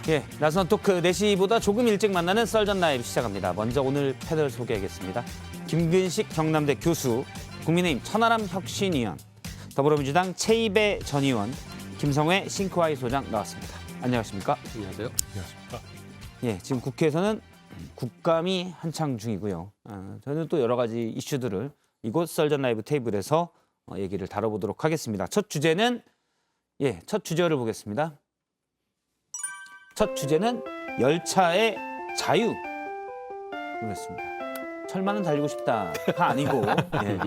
예, 나선 토크 4시보다 조금 일찍 만나는 썰전 라이브 시작합니다. 먼저 오늘 패널 소개하겠습니다. 김근식 경남대 교수, 국민의힘 천하람 혁신위원, 더불어민주당 최이배 전 의원, 김성회 싱크와이 소장 나왔습니다. 안녕하십니까? 안녕하세요. 안녕하십니까? 예, 지금 국회에서는 국감이 한창 중이고요. 저는 또 여러 가지 이슈들을 이곳 썰전 라이브 테이블에서 얘기를 다뤄보도록 하겠습니다. 첫 주제를 보겠습니다. 첫 주제는 열차의 자유. 그렇습니다. 철만은 달리고 싶다가 아니고 예.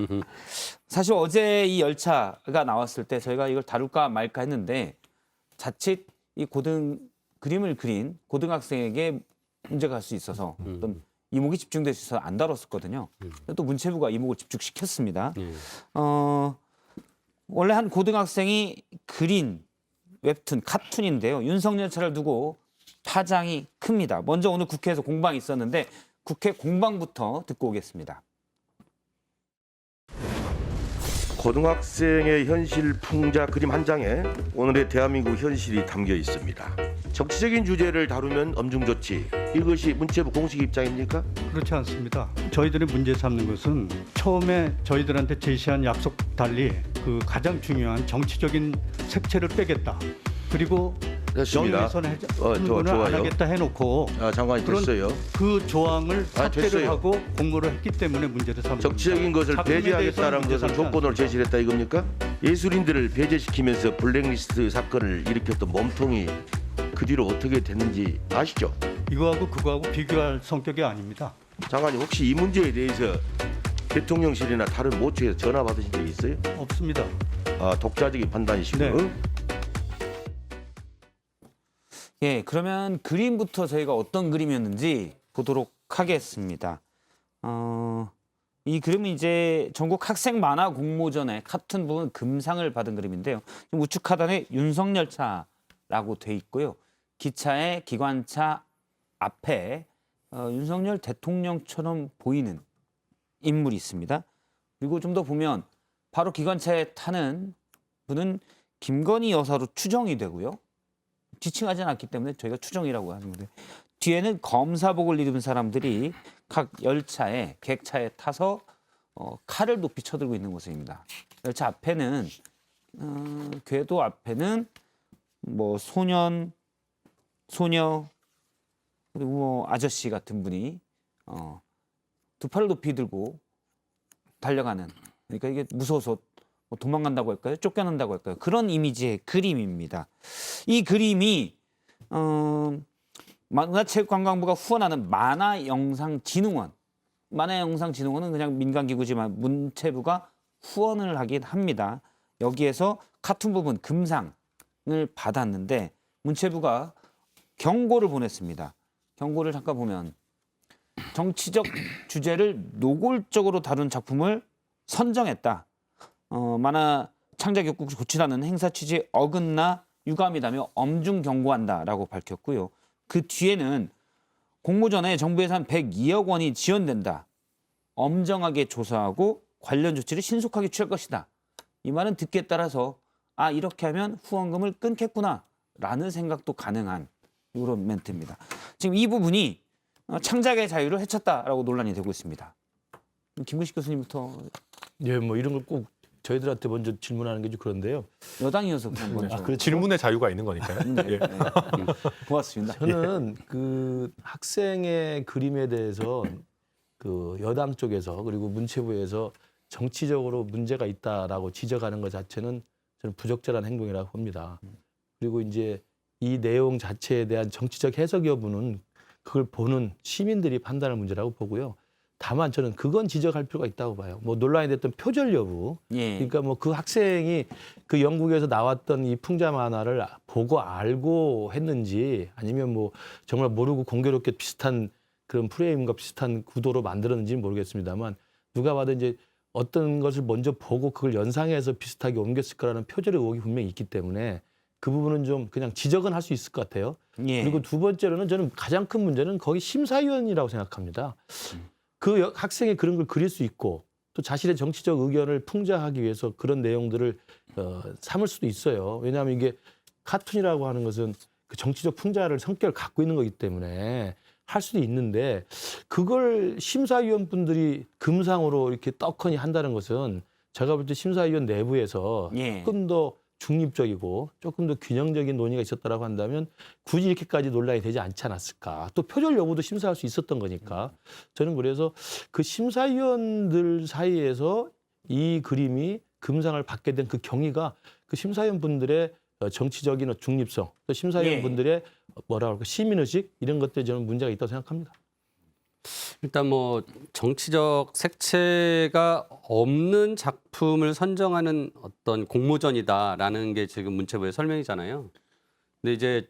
사실 어제 이 열차가 나왔을 때 저희가 이걸 다룰까 말까 했는데 자칫 이 그림을 그린 고등학생에게 문제가 갈 수 있어서 어떤 이목이 집중될 수 있어서 안 다뤘었거든요. 또 문체부가 이목을 집중시켰습니다. 원래 한 고등학생이 그린 웹툰, 카툰인데요. 윤석열차를 두고 파장이 큽니다. 먼저 오늘 국회에서 공방이 있었는데 국회 공방부터 듣고 오겠습니다. 고등학생의 현실 풍자 그림 한 장에 오늘의 대한민국 현실이 담겨 있습니다. 정치적인 주제를 다루면 엄중 조치. 이것이 문체부 공식 입장입니까? 그렇지 않습니다. 저희들이 문제 삼는 것은 처음에 저희들한테 제시한 약속 달리 그 가장 중요한 정치적인 색채를 빼겠다. 그리고 됐습니다. 영유훼손 행동을 안 하겠다 해놓고 장관이 됐어요. 그 조항을 삭제를 됐어요. 하고 공모를 했기 때문에 문제를 삼는 정치적인 것을 배제하겠다는 것을 조건으로 제시를 했다 이겁니까? 예술인들을 배제시키면서 블랙리스트 사건을 일으켰던 몸통이 그 뒤로 어떻게 됐는지 아시죠? 이거하고 그거하고 비교할 성격이 아닙니다. 장관님 혹시 이 문제에 대해서 대통령실이나 다른 모처에서 전화 받으신 적 있어요? 없습니다. 독자적인 판단이시고요. 네. 예, 그러면 그림부터 저희가 어떤 그림이었는지 보도록 하겠습니다. 이 그림은 이제 전국 학생 만화 공모전의 카툰 부분 금상을 받은 그림인데요. 우측 하단에 윤석열차라고 돼 있고요. 기차의 기관차 앞에 윤석열 대통령처럼 보이는 인물이 있습니다. 그리고 좀 더 보면 바로 기관차에 타는 분은 김건희 여사로 추정이 되고요. 지칭하지 않았기 때문에 저희가 추정이라고 하는 건데 뒤에는 검사복을 입은 사람들이 각 열차에 객차에 타서 칼을 높이 쳐들고 있는 모습입니다. 열차 앞에는 궤도 앞에는 뭐 소년, 소녀 그리고 뭐 아저씨 같은 분이 두 팔을 높이 들고 달려가는, 그러니까 이게 무서워서 뭐 도망간다고 할까요? 쫓겨난다고 할까요? 그런 이미지의 그림입니다. 이 그림이 문화체육관광부가 후원하는 만화영상진흥원. 만화영상진흥원은 그냥 민간기구지만 문체부가 후원을 하긴 합니다. 여기에서 카툰 부분 금상을 받았는데 문체부가 경고를 보냈습니다. 경고를 잠깐 보면 정치적 주제를 노골적으로 다룬 작품을 선정했다. 만화 창작 욕구 고치라는 행사 취지에 어긋나 유감이다며 엄중 경고한다라고 밝혔고요. 그 뒤에는 공모전에 정부 예산 102억 원이 지원된다. 엄정하게 조사하고 관련 조치를 신속하게 취할 것이다. 이 말은 듣기에 따라서 이렇게 하면 후원금을 끊겠구나라는 생각도 가능한 이런 멘트입니다. 지금 이 부분이 창작의 자유를 해쳤다라고 논란이 되고 있습니다. 김근식 교수님부터. 예, 뭐 이런 걸 꼭 저희들한테 먼저 질문하는 게 좀 그런데요. 여당이어서 그런 거죠. 그래, 질문의 자유가 있는 거니까요. 네. 고맙습니다. 저는 그 학생의 그림에 대해서 그 여당 쪽에서 그리고 문체부에서 정치적으로 문제가 있다라고 지적하는 것 자체는 저는 부적절한 행동이라고 봅니다. 그리고 이제 이 내용 자체에 대한 정치적 해석 여부는 그걸 보는 시민들이 판단할 문제라고 보고요. 다만 저는 그건 지적할 필요가 있다고 봐요. 뭐 논란이 됐던 표절 여부. 예. 그러니까 뭐 그 학생이 그 영국에서 나왔던 이 풍자 만화를 보고 알고 했는지 아니면 뭐 정말 모르고 공교롭게 비슷한 그런 프레임과 비슷한 구도로 만들었는지는 모르겠습니다만 누가 봐도 이제 어떤 것을 먼저 보고 그걸 연상해서 비슷하게 옮겼을 거라는 표절의 의혹이 분명히 있기 때문에 그 부분은 좀 그냥 지적은 할 수 있을 것 같아요. 예. 그리고 두 번째로는 저는 가장 큰 문제는 거기 심사위원이라고 생각합니다. 그 학생이 그런 걸 그릴 수 있고 또 자신의 정치적 의견을 풍자하기 위해서 그런 내용들을 삼을 수도 있어요. 왜냐하면 이게 카툰이라고 하는 것은 그 정치적 풍자를 성격을 갖고 있는 거기 때문에 할 수도 있는데 그걸 심사위원분들이 금상으로 이렇게 떡하니 한다는 것은 제가 볼 때 심사위원 내부에서 예. 조금 더 중립적이고 조금 더 균형적인 논의가 있었다라고 한다면 굳이 이렇게까지 논란이 되지 않지 않았을까. 또 표절 여부도 심사할 수 있었던 거니까. 저는 그래서 그 심사위원들 사이에서 이 그림이 금상을 받게 된 그 경위가 그 심사위원분들의 정치적인 중립성, 또 심사위원분들의 뭐라 그럴까 시민의식 이런 것들에 저는 문제가 있다고 생각합니다. 일단 뭐 정치적 색채가 없는 작품을 선정하는 어떤 공모전이다라는 게 지금 문체부의 설명이잖아요. 근데 이제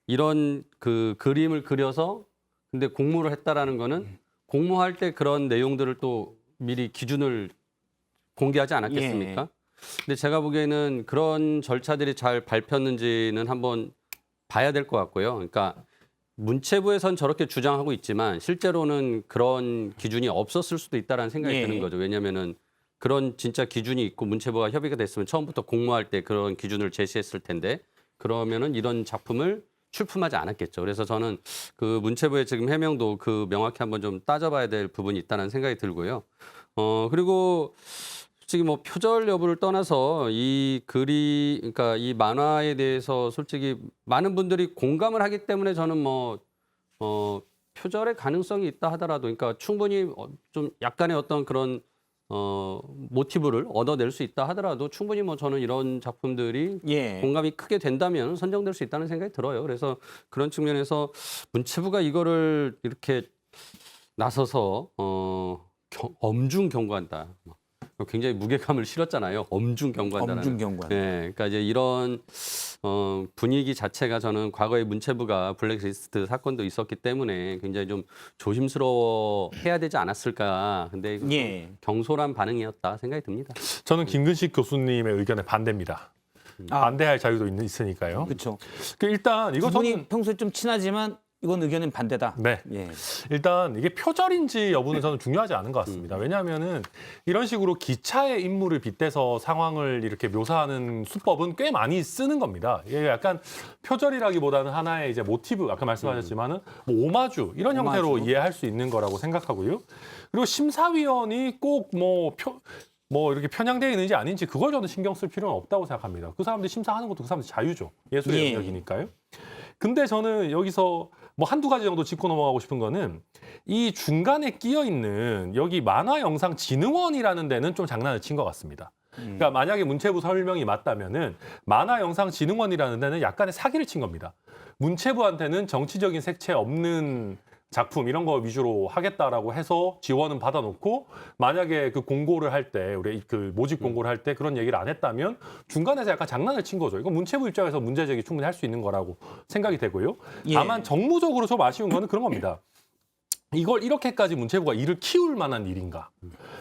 이런 그 그림을 그려서 근데 공모를 했다라는 거는 공모할 때 그런 내용들을 또 미리 기준을 공개하지 않았겠습니까? 예. 근데 제가 보기에는 그런 절차들이 잘 밟혔는지는 한번 봐야 될 것 같고요. 그러니까 문체부에선 저렇게 주장하고 있지만 실제로는 그런 기준이 없었을 수도 있다라는 생각이 예. 드는 거죠. 왜냐하면은 그런 진짜 기준이 있고 문체부가 협의가 됐으면 처음부터 공모할 때 그런 기준을 제시했을 텐데 그러면은 이런 작품을 출품하지 않았겠죠. 그래서 저는 그 문체부의 지금 해명도 그 명확히 한번 좀 따져봐야 될 부분이 있다는 생각이 들고요. 그리고 솔직히 뭐 표절 여부를 떠나서 이 글이 그러니까 이 만화에 대해서 솔직히 많은 분들이 공감을 하기 때문에 저는 뭐 표절의 가능성이 있다 하더라도 그러니까 충분히 좀 약간의 어떤 그런 모티브를 얻어낼 수 있다 하더라도 충분히 뭐 저는 이런 작품들이 예. 공감이 크게 된다면 선정될 수 있다는 생각이 들어요. 그래서 그런 측면에서 문체부가 이거를 이렇게 나서서 엄중 경고한다. 굉장히 무게감을 실었잖아요. 엄중 경고한다는. 엄중 경고한. 네, 그러니까 이제 이런 분위기 자체가 저는 과거에 문체부가 블랙리스트 사건도 있었기 때문에 굉장히 좀 조심스러워 해야 되지 않았을까. 근데 이거 예. 경솔한 반응이었다 생각이 듭니다. 저는 김근식 교수님의 의견에 반대입니다. 반대할 자유도 있으니까요. 그렇죠. 일단 이거 두 분이 저는 평소에 좀 친하지만 이건 의견은 반대다. 네. 예. 일단 이게 표절인지 여부는 저는 중요하지 않은 것 같습니다. 왜냐하면은 이런 식으로 기차의 인물을 빗대서 상황을 이렇게 묘사하는 수법은 꽤 많이 쓰는 겁니다. 이게 약간 표절이라기보다는 하나의 이제 모티브, 아까 말씀하셨지만은 뭐 오마주 이런 형태로 오마주. 이해할 수 있는 거라고 생각하고요. 그리고 심사위원이 꼭 뭐 이렇게 편향되어 있는지 아닌지 그걸 저는 신경 쓸 필요는 없다고 생각합니다. 그 사람들이 심사하는 것도 그 사람들 자유죠. 예술의 예. 영역이니까요. 근데 저는 여기서 뭐 한두 가지 정도 짚고 넘어가고 싶은 거는 이 중간에 끼어 있는 여기 만화영상진흥원이라는 데는 좀 장난을 친 것 같습니다. 그러니까 만약에 문체부 설명이 맞다면은 만화영상진흥원이라는 데는 약간의 사기를 친 겁니다. 문체부한테는 정치적인 색채 없는 작품 이런 거 위주로 하겠다라고 해서 지원은 받아놓고 만약에 그 공고를 할 때 우리 그 모집 공고를 할 때 그런 얘기를 안 했다면 중간에서 약간 장난을 친 거죠. 이건 문체부 입장에서 문제 제기 충분히 할 수 있는 거라고 생각이 되고요. 예. 다만 정무적으로 좀 아쉬운 거는 그런 겁니다. 이걸 이렇게까지 문체부가 일을 키울 만한 일인가?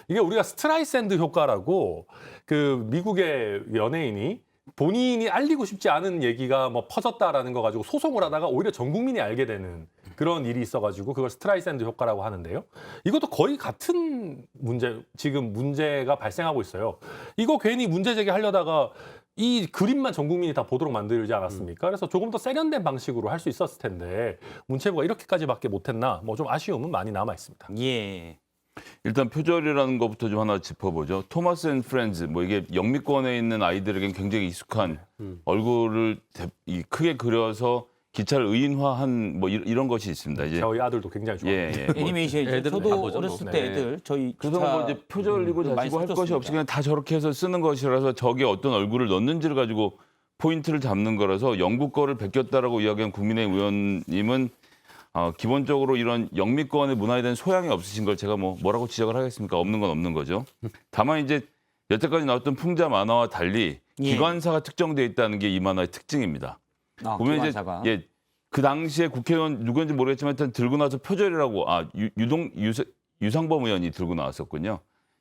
이게 우리가 스트라이샌드 효과라고 그 미국의 연예인이 본인이 알리고 싶지 않은 얘기가 뭐 퍼졌다라는 거 가지고 소송을 하다가 오히려 전 국민이 알게 되는 그런 일이 있어가지고 그걸 스트라이샌드 효과라고 하는데요. 이것도 거의 같은 지금 문제가 발생하고 있어요. 이거 괜히 문제 제기하려다가 이 그림만 전 국민이 다 보도록 만들지 않았습니까? 그래서 조금 더 세련된 방식으로 할 수 있었을 텐데 문체부가 이렇게까지밖에 못했나? 뭐 좀 아쉬움은 많이 남아 있습니다. 예. 일단 표절이라는 것부터 좀 하나 짚어보죠. 토마스 앤 프렌즈, 뭐 이게 영미권에 있는 아이들에겐 굉장히 익숙한 얼굴을 크게 그려서 기차를 의인화한 뭐 이런 것이 있습니다. 이제 저희 아들도 굉장히 좋아해요. 예. 애니메이션이죠. 애들은 다 저도 보죠, 어렸을 뭐. 때 네. 애들 저희 그래서 뭐 이제 표절이고 많이 자시고 할 것이 썼었습니다. 없이 그냥 다 저렇게 해서 쓰는 것이라서 저게 어떤 얼굴을 넣는지를 가지고 포인트를 잡는 거라서 영국 거를 베꼈다라고 이야기한 국민의힘 의원님은 기본적으로 이런 영미권의 문화에 대한 소양이 없으신 걸 제가 뭐라고 지적을 하겠습니까? 없는 건 없는 거죠. 다만 이제 여태까지 나왔던 풍자 만화와 달리 예. 기관사가 특정돼 있다는 게 이 만화의 특징입니다. 보면 기관사가. 이제 그 당시에 국회의원 누구인지 모르겠지만 일단 들고 나서 표절이라고 유상범 의원이 들고 나왔었군요.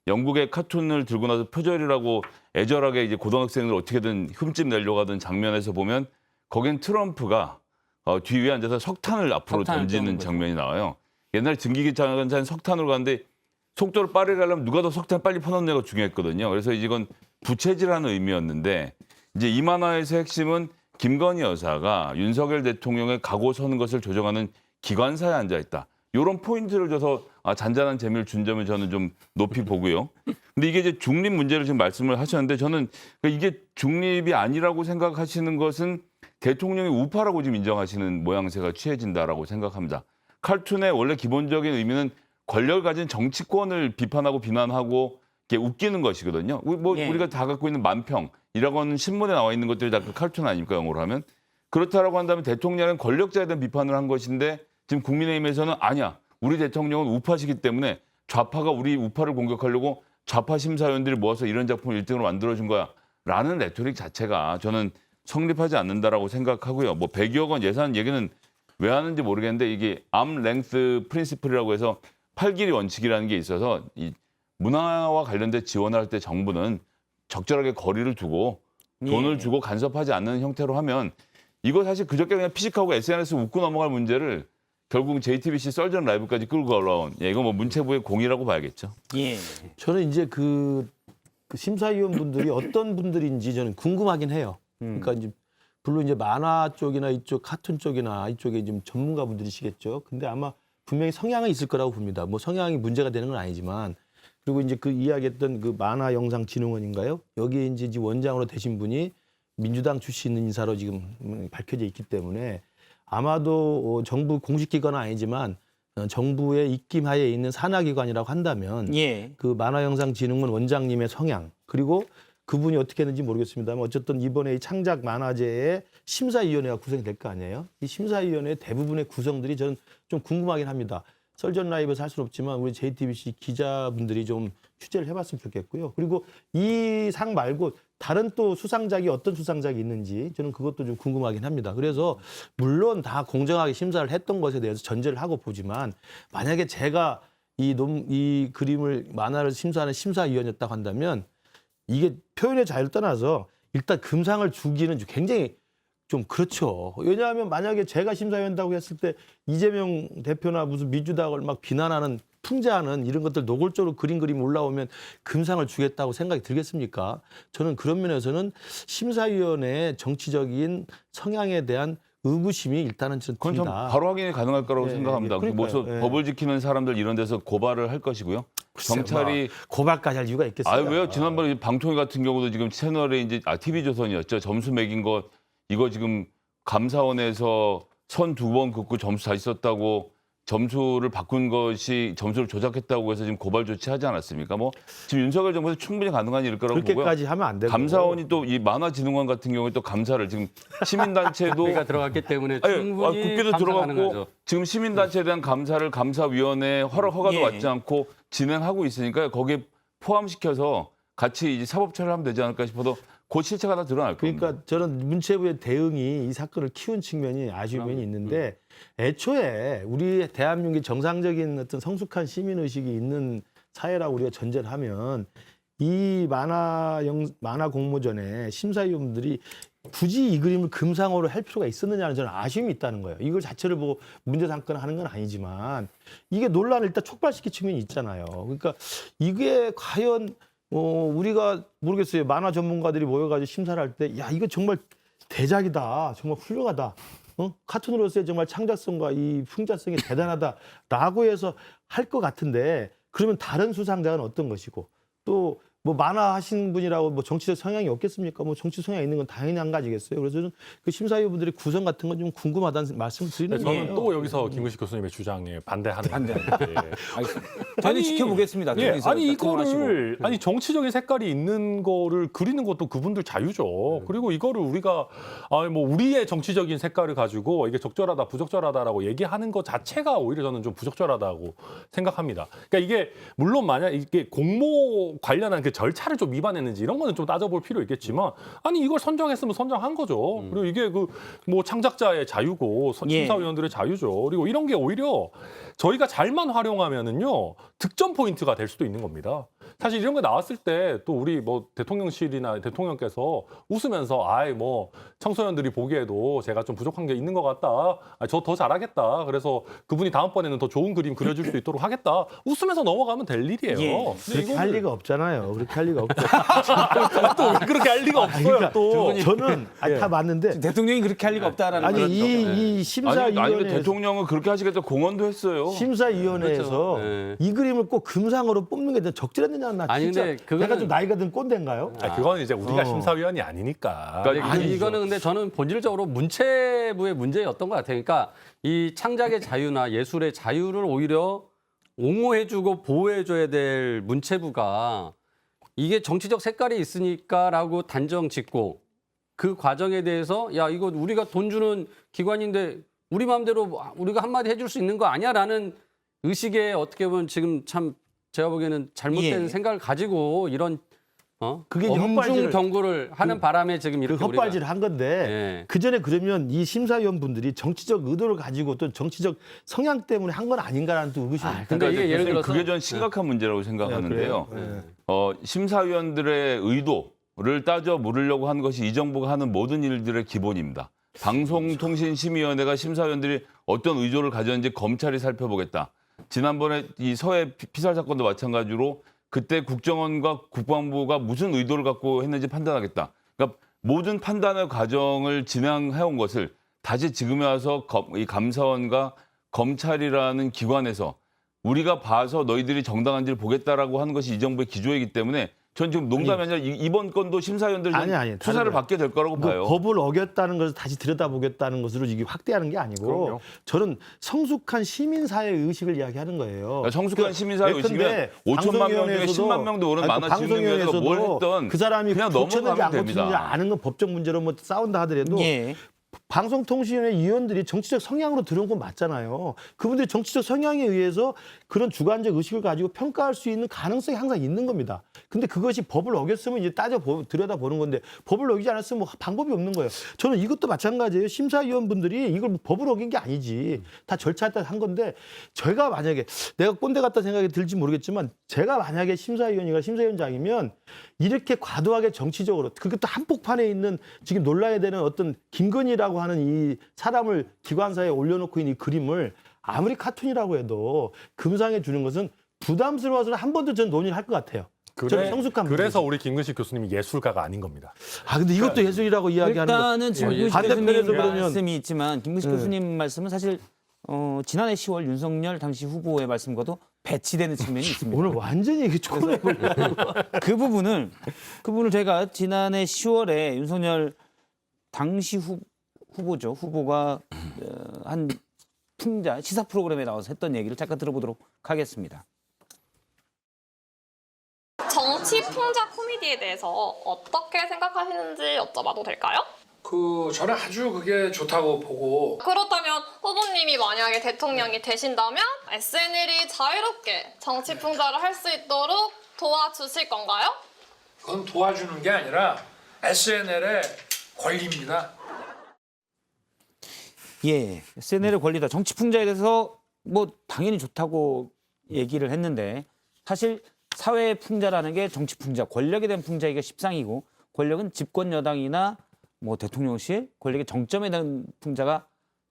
영국의 카툰을 들고 나서 표절이라고 애절하게 이제 고등학생을 어떻게든 흠집 내려고 하던 장면에서 보면 거긴 트럼프가 뒤 위에 앉아서 석탄을 앞으로 석탄을 던지는 떠는 거죠. 장면이 나와요. 옛날 증기기차는 석탄으로 가는데 속도를 빠르게 가려면 누가 더 석탄을 빨리 퍼넣느냐가 중요했거든요. 그래서 이건 부채질하는 의미였는데 이제 이 만화에서 핵심은 김건희 여사가 윤석열 대통령의 가고 서는 것을 조정하는 기관사에 앉아 있다. 이런 포인트를 줘서 잔잔한 재미를 준 점을 저는 좀 높이 보고요. 근데 이게 이제 중립 문제를 지금 말씀을 하셨는데 저는 이게 중립이 아니라고 생각하시는 것은 대통령의 우파라고 지금 인정하시는 모양새가 취해진다라고 생각합니다. 칼툰의 원래 기본적인 의미는 권력을 가진 정치권을 비판하고 비난하고 이렇게 웃기는 것이거든요. 뭐 예. 우리가 다 갖고 있는 만평이라고 하는 신문에 나와 있는 것들이 다 그 칼툰 아닙니까, 영어로 하면. 그렇다라고 한다면 대통령은 권력자에 대한 비판을 한 것인데 지금 국민의힘에서는 아니야. 우리 대통령은 우파시기 때문에 좌파가 우리 우파를 공격하려고 좌파 심사위원들이 모아서 이런 작품을 1등으로 만들어준 거야. 라는 레토릭 자체가 저는 성립하지 않는다라고 생각하고요. 뭐 100여억 원 예산 얘기는 왜 하는지 모르겠는데 이게 암 랭스 프린시플이라고 해서 팔길이 원칙이라는 게 있어서 이 문화와 관련된 지원을 할 때 정부는 적절하게 거리를 두고 돈을 주고 간섭하지 않는 형태로 하면 이거 사실 그저께 그냥 피식하고 SNS 웃고 넘어갈 문제를 결국 JTBC 썰전 라이브까지 끌고 올라온 이거 뭐 문체부의 공이라고 봐야겠죠. 예. 저는 이제 그 심사위원분들이 어떤 분들인지 저는 궁금하긴 해요. 그러니까 이제 물론 이제 만화 쪽이나 이쪽 카툰 쪽이나 이쪽에 좀 전문가분들이시겠죠. 근데 아마 분명히 성향은 있을 거라고 봅니다. 뭐 성향이 문제가 되는 건 아니지만 그리고 이제 그 이야기했던 그 만화영상진흥원인가요? 여기에 이제 원장으로 되신 분이 민주당 출신 인사로 지금 밝혀져 있기 때문에 아마도 정부 공식 기관은 아니지만 정부의 입김하에 있는 산하기관이라고 한다면 예. 그 만화영상진흥원 원장님의 성향 그리고 그분이 어떻게 했는지 모르겠습니다만 어쨌든 이번에 이 창작 만화제의 심사위원회가 구성이 될 거 아니에요? 이 심사위원회 대부분의 구성들이 저는 좀 궁금하긴 합니다. 썰전 라이브에서 할 수는 없지만 우리 JTBC 기자분들이 좀 취재를 해봤으면 좋겠고요. 그리고 이 상 말고 다른 또 수상작이 어떤 수상작이 있는지 저는 그것도 좀 궁금하긴 합니다. 그래서 물론 다 공정하게 심사를 했던 것에 대해서 전제를 하고 보지만 만약에 제가 이 그림을 만화를 심사하는 심사위원이었다고 한다면 이게 표현의 자유를 떠나서 일단 금상을 주기는 굉장히 좀 그렇죠. 왜냐하면 만약에 제가 심사위원다고 했을 때 이재명 대표나 무슨 민주당을 막 비난하는 풍자하는 이런 것들 노골적으로 그림 올라오면 금상을 주겠다고 생각이 들겠습니까? 저는 그런 면에서는 심사위원회의 정치적인 성향에 대한 의구심이 일단은 좀 그건 좀 듭니다. 바로 확인이 가능할 거라고 예, 생각합니다. 예, 그러니까요. 뭐 예. 법을 지키는 사람들 이런 데서 고발을 할 것이고요. 경찰이 고발까지 할 이유가 있겠어요? 왜요? 지난번에 방통위 같은 경우도 지금 채널에 이제 TV조선이었죠. 점수 매긴 거 이거 지금 감사원에서 선 2번 긋고 점수 다시 썼다고 점수를 바꾼 것이 점수를 조작했다고 해서 지금 고발 조치하지 않았습니까? 뭐 지금 윤석열 정부에서 충분히 가능한 일일 거라고 보고요. 그렇게까지 하면 안 되고 감사원이 또 이 만화진흥원 같은 경우에 또 감사를 지금 시민단체도 우리가 들어갔기 때문에 아니, 충분히 국회도 감사 들어갔고 가능하죠. 지금 시민단체에 대한 감사를 감사위원회 허가도 예. 받지 않고 진행하고 있으니까 거기에 포함시켜서 같이 이제 사법 처리를 하면 되지 않을까 싶어도 그 실체가 다 드러날 겁니다. 그러니까 저는 문체부의 대응이 이 사건을 키운 측면이 아쉬운 면이 있는데 애초에 우리 대한민국이 정상적인 어떤 성숙한 시민의식이 있는 사회라고 우리가 전제를 하면 이 만화 공모전에 심사위원들이 굳이 이 그림을 금상으로 할 필요가 있었느냐는 저는 아쉬움이 있다는 거예요. 이걸 자체를 보고 문제 삼거나 하는 건 아니지만 이게 논란을 일단 촉발시킬 측면이 있잖아요. 그러니까 이게 과연 우리가 모르겠어요. 만화 전문가들이 모여가지고 심사를 할 때, 야, 이거 정말 대작이다. 정말 훌륭하다. 카툰으로서의 정말 창작성과 이 풍자성이 대단하다라고 해서 할 것 같은데, 그러면 다른 수상작은 어떤 것이고, 또 뭐 만화 하신 분이라고 뭐 정치적 성향이 없겠습니까? 뭐 정치 성향이 있는 건 당연히 한 가지겠어요. 그래서 저는 그 심사위원분들의 구성 같은 건 좀 궁금하다는 말씀을 드리는 네, 거예요. 저는 또 여기서 김근식 교수님의 주장에 반대하는 게 저는 지켜보겠습니다. 예, 둘이서 아니 토론하시고. 이거를 정치적인 색깔이 있는 거를 그리는 것도 그분들 자유죠. 그리고 이거를 우리가 뭐 우리의 정치적인 색깔을 가지고 이게 적절하다 부적절하다라고 얘기하는 것 자체가 오히려 저는 좀 부적절하다고 생각합니다. 그러니까 이게 물론 만약 이게 공모 관련한 그 절차를 좀 위반했는지 이런 거는 좀 따져볼 필요 있겠지만 아니 이걸 선정했으면 선정한 거죠. 그리고 이게 그 뭐 창작자의 자유고 심사위원들의 자유죠. 그리고 이런 게 오히려 저희가 잘만 활용하면은요 득점 포인트가 될 수도 있는 겁니다. 사실 이런 거 나왔을 때 또 우리 뭐 대통령실이나 대통령께서 웃으면서 아이 뭐 청소년들이 보기에도 제가 좀 부족한 게 있는 것 같다. 저 더 잘하겠다. 그래서 그분이 다음번에는 더 좋은 그림 그려줄 수 있도록 하겠다. 웃으면서 넘어가면 될 일이에요. 예. 근데 그렇게 할 리가 없잖아요. 그렇게 할 리가 없죠. 또 그렇게 할 리가 없어요. 그러니까 또. 저는 다 맞는데 대통령이 그렇게 할 리가 없다라는 아니 거죠. 이 아니 심사위원회 대통령은 그렇게 하시겠다 공언도 했어요. 심사위원회에서 그렇죠. 네. 이 그림을 꼭 금상으로 뽑는 게 적절했느냐 나 아니, 진짜 근데 그거는- 내가 좀 나이가 든 꼰대인가요? 그건 이제 우리가 어. 심사위원이 아니니까. 그러니까 아니, 이거는 근데 저는 본질적으로 문체부의 문제였던 것 같아요. 그러니까 이 창작의 자유나 예술의 자유를 오히려 옹호해주고 보호해줘야 될 문체부가 이게 정치적 색깔이 있으니까라고 단정 짓고 그 과정에 대해서 야 이거 우리가 돈 주는 기관인데 우리 마음대로 우리가 한마디 해줄 수 있는 거 아니야라는 의식에 어떻게 보면 지금 참 제가 보기에는 잘못된 예. 생각을 가지고 이런 그게 이제 엄중 헛발질을- 경고를 하는 바람에 지금 그 이렇게 헛발질을 한 건데 예. 그 전에 그러면 이 심사위원분들이 정치적 의도를 가지고 또 정치적 성향 때문에 한 건 아닌가라는 또 의구심이 그러니까 이게 예를 교수님, 들어서 그게 전 심각한 문제라고 생각하는데요. 그래요? 심사위원들의 의도를 따져 물으려고 하는 것이 이 정부가 하는 모든 일들의 기본입니다. 방송통신심의위원회가 심사위원들이 어떤 의도를 가졌는지 검찰이 살펴보겠다. 지난번에 이 서해 피살 사건도 마찬가지로 그때 국정원과 국방부가 무슨 의도를 갖고 했는지 판단하겠다. 그러니까 모든 판단의 과정을 진행해온 것을 다시 지금에 와서 이 감사원과 검찰이라는 기관에서 우리가 봐서 너희들이 정당한지를 보겠다라고 하는 것이 이 정부의 기조이기 때문에 전 지금 농담이 아니라 이번 건도 심사위원들이 좀 아니, 수사를 다른 받게 될 거라고 그 봐요. 법을 어겼다는 것을 다시 들여다보겠다는 것으로 이게 확대하는 게 아니고 그럼요. 저는 성숙한 시민사회 의식을 이야기하는 거예요. 그러니까 성숙한 시민사회 예컨대 의식이면 5천만 명 중에 방송위원회에서도- 10만 명도 오는 아니, 만화 지는 위해서 뭘 했던 그 사람이 그냥 고쳤는지 넘어가면 안 고쳤는지 됩니다. 아는 건 법적 문제로 뭐 싸운다 하더라도 예. 방송통신위원회 위원들이 정치적 성향으로 들어온 건 맞잖아요. 그분들이 정치적 성향에 의해서 그런 주관적 의식을 가지고 평가할 수 있는 가능성이 항상 있는 겁니다. 근데 그것이 법을 어겼으면 이제 들여다보는 건데 법을 어기지 않았으면 뭐 방법이 없는 거예요. 저는 이것도 마찬가지예요. 심사위원분들이 이걸 뭐 법을 어긴 게 아니지. 다 절차에 따라 한 건데 제가 만약에 내가 꼰대 같다 생각이 들지 모르겠지만 제가 만약에 심사위원장이면 이렇게 과도하게 정치적으로 그것도 한복판에 있는 지금 논란이 되는 어떤 김건희라고 하는 이 사람을 기관사에 올려놓고 있는 이 그림을 아무리 카툰이라고 해도 금상에 주는 것은 부담스러워서는 한 번도 전 논의를 할 것 같아요. 저는 성숙한 그래서 분이지. 우리 김근식 교수님이 예술가가 아닌 겁니다. 아 근데 이것도 예술이라고 이야기하는 거. 일단은 지금 김근식 반대편에서 교수님 그러면- 말씀이 있지만 김근식 교수님 말씀은 사실 지난해 10월 윤석열 당시 후보의 말씀과도 배치되는 측면이 있습니다. 오늘 완전히 이게 초내 그 부분을 제가 지난해 10월에 윤석열 당시 후보죠. 후보가 한 풍자 시사 프로그램에 나와서 했던 얘기를 잠깐 들어보도록 하겠습니다. 정치 풍자 코미디에 대해서 어떻게 생각하시는지 여쭤봐도 될까요? 저는 아주 그게 좋다고 보고 그렇다면 후보님이 만약에 대통령이 되신다면 SNL이 자유롭게 정치 풍자를 할 수 있도록 도와주실 건가요? 그건 도와주는 게 아니라 SNL의 권리입니다. 예, SNL의 권리다. 정치 풍자에 대해서 뭐 당연히 좋다고 얘기를 했는데 사실 사회 풍자라는 게 정치 풍자, 권력에 대한 풍자이기가 십상이고 권력은 집권 여당이나 뭐 대통령실 권력의 정점에 대한 풍자가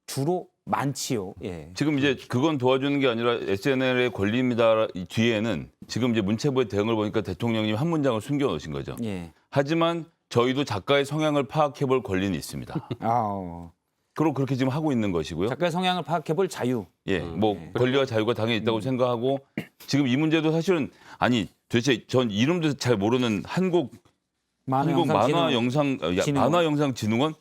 주로 많지요. 예. 지금 이제 그건 도와주는 게 아니라 SNL의 권리입니다. 이 뒤에는 지금 이제 문체부의 대응을 보니까 대통령님이 한 문장을 숨겨 놓으신 거죠. 예. 하지만 저희도 작가의 성향을 파악해 볼 권리는 있습니다. 그리고 그렇게 지금 하고 있는 것이고요. 작가의 성향을 파악해 볼 자유. 예, 뭐 권리와 자유가 당연히 있다고 생각하고 지금 이 문제도 사실은 아니 도대체 전 이름도 잘 모르는 한국 만화영상진흥원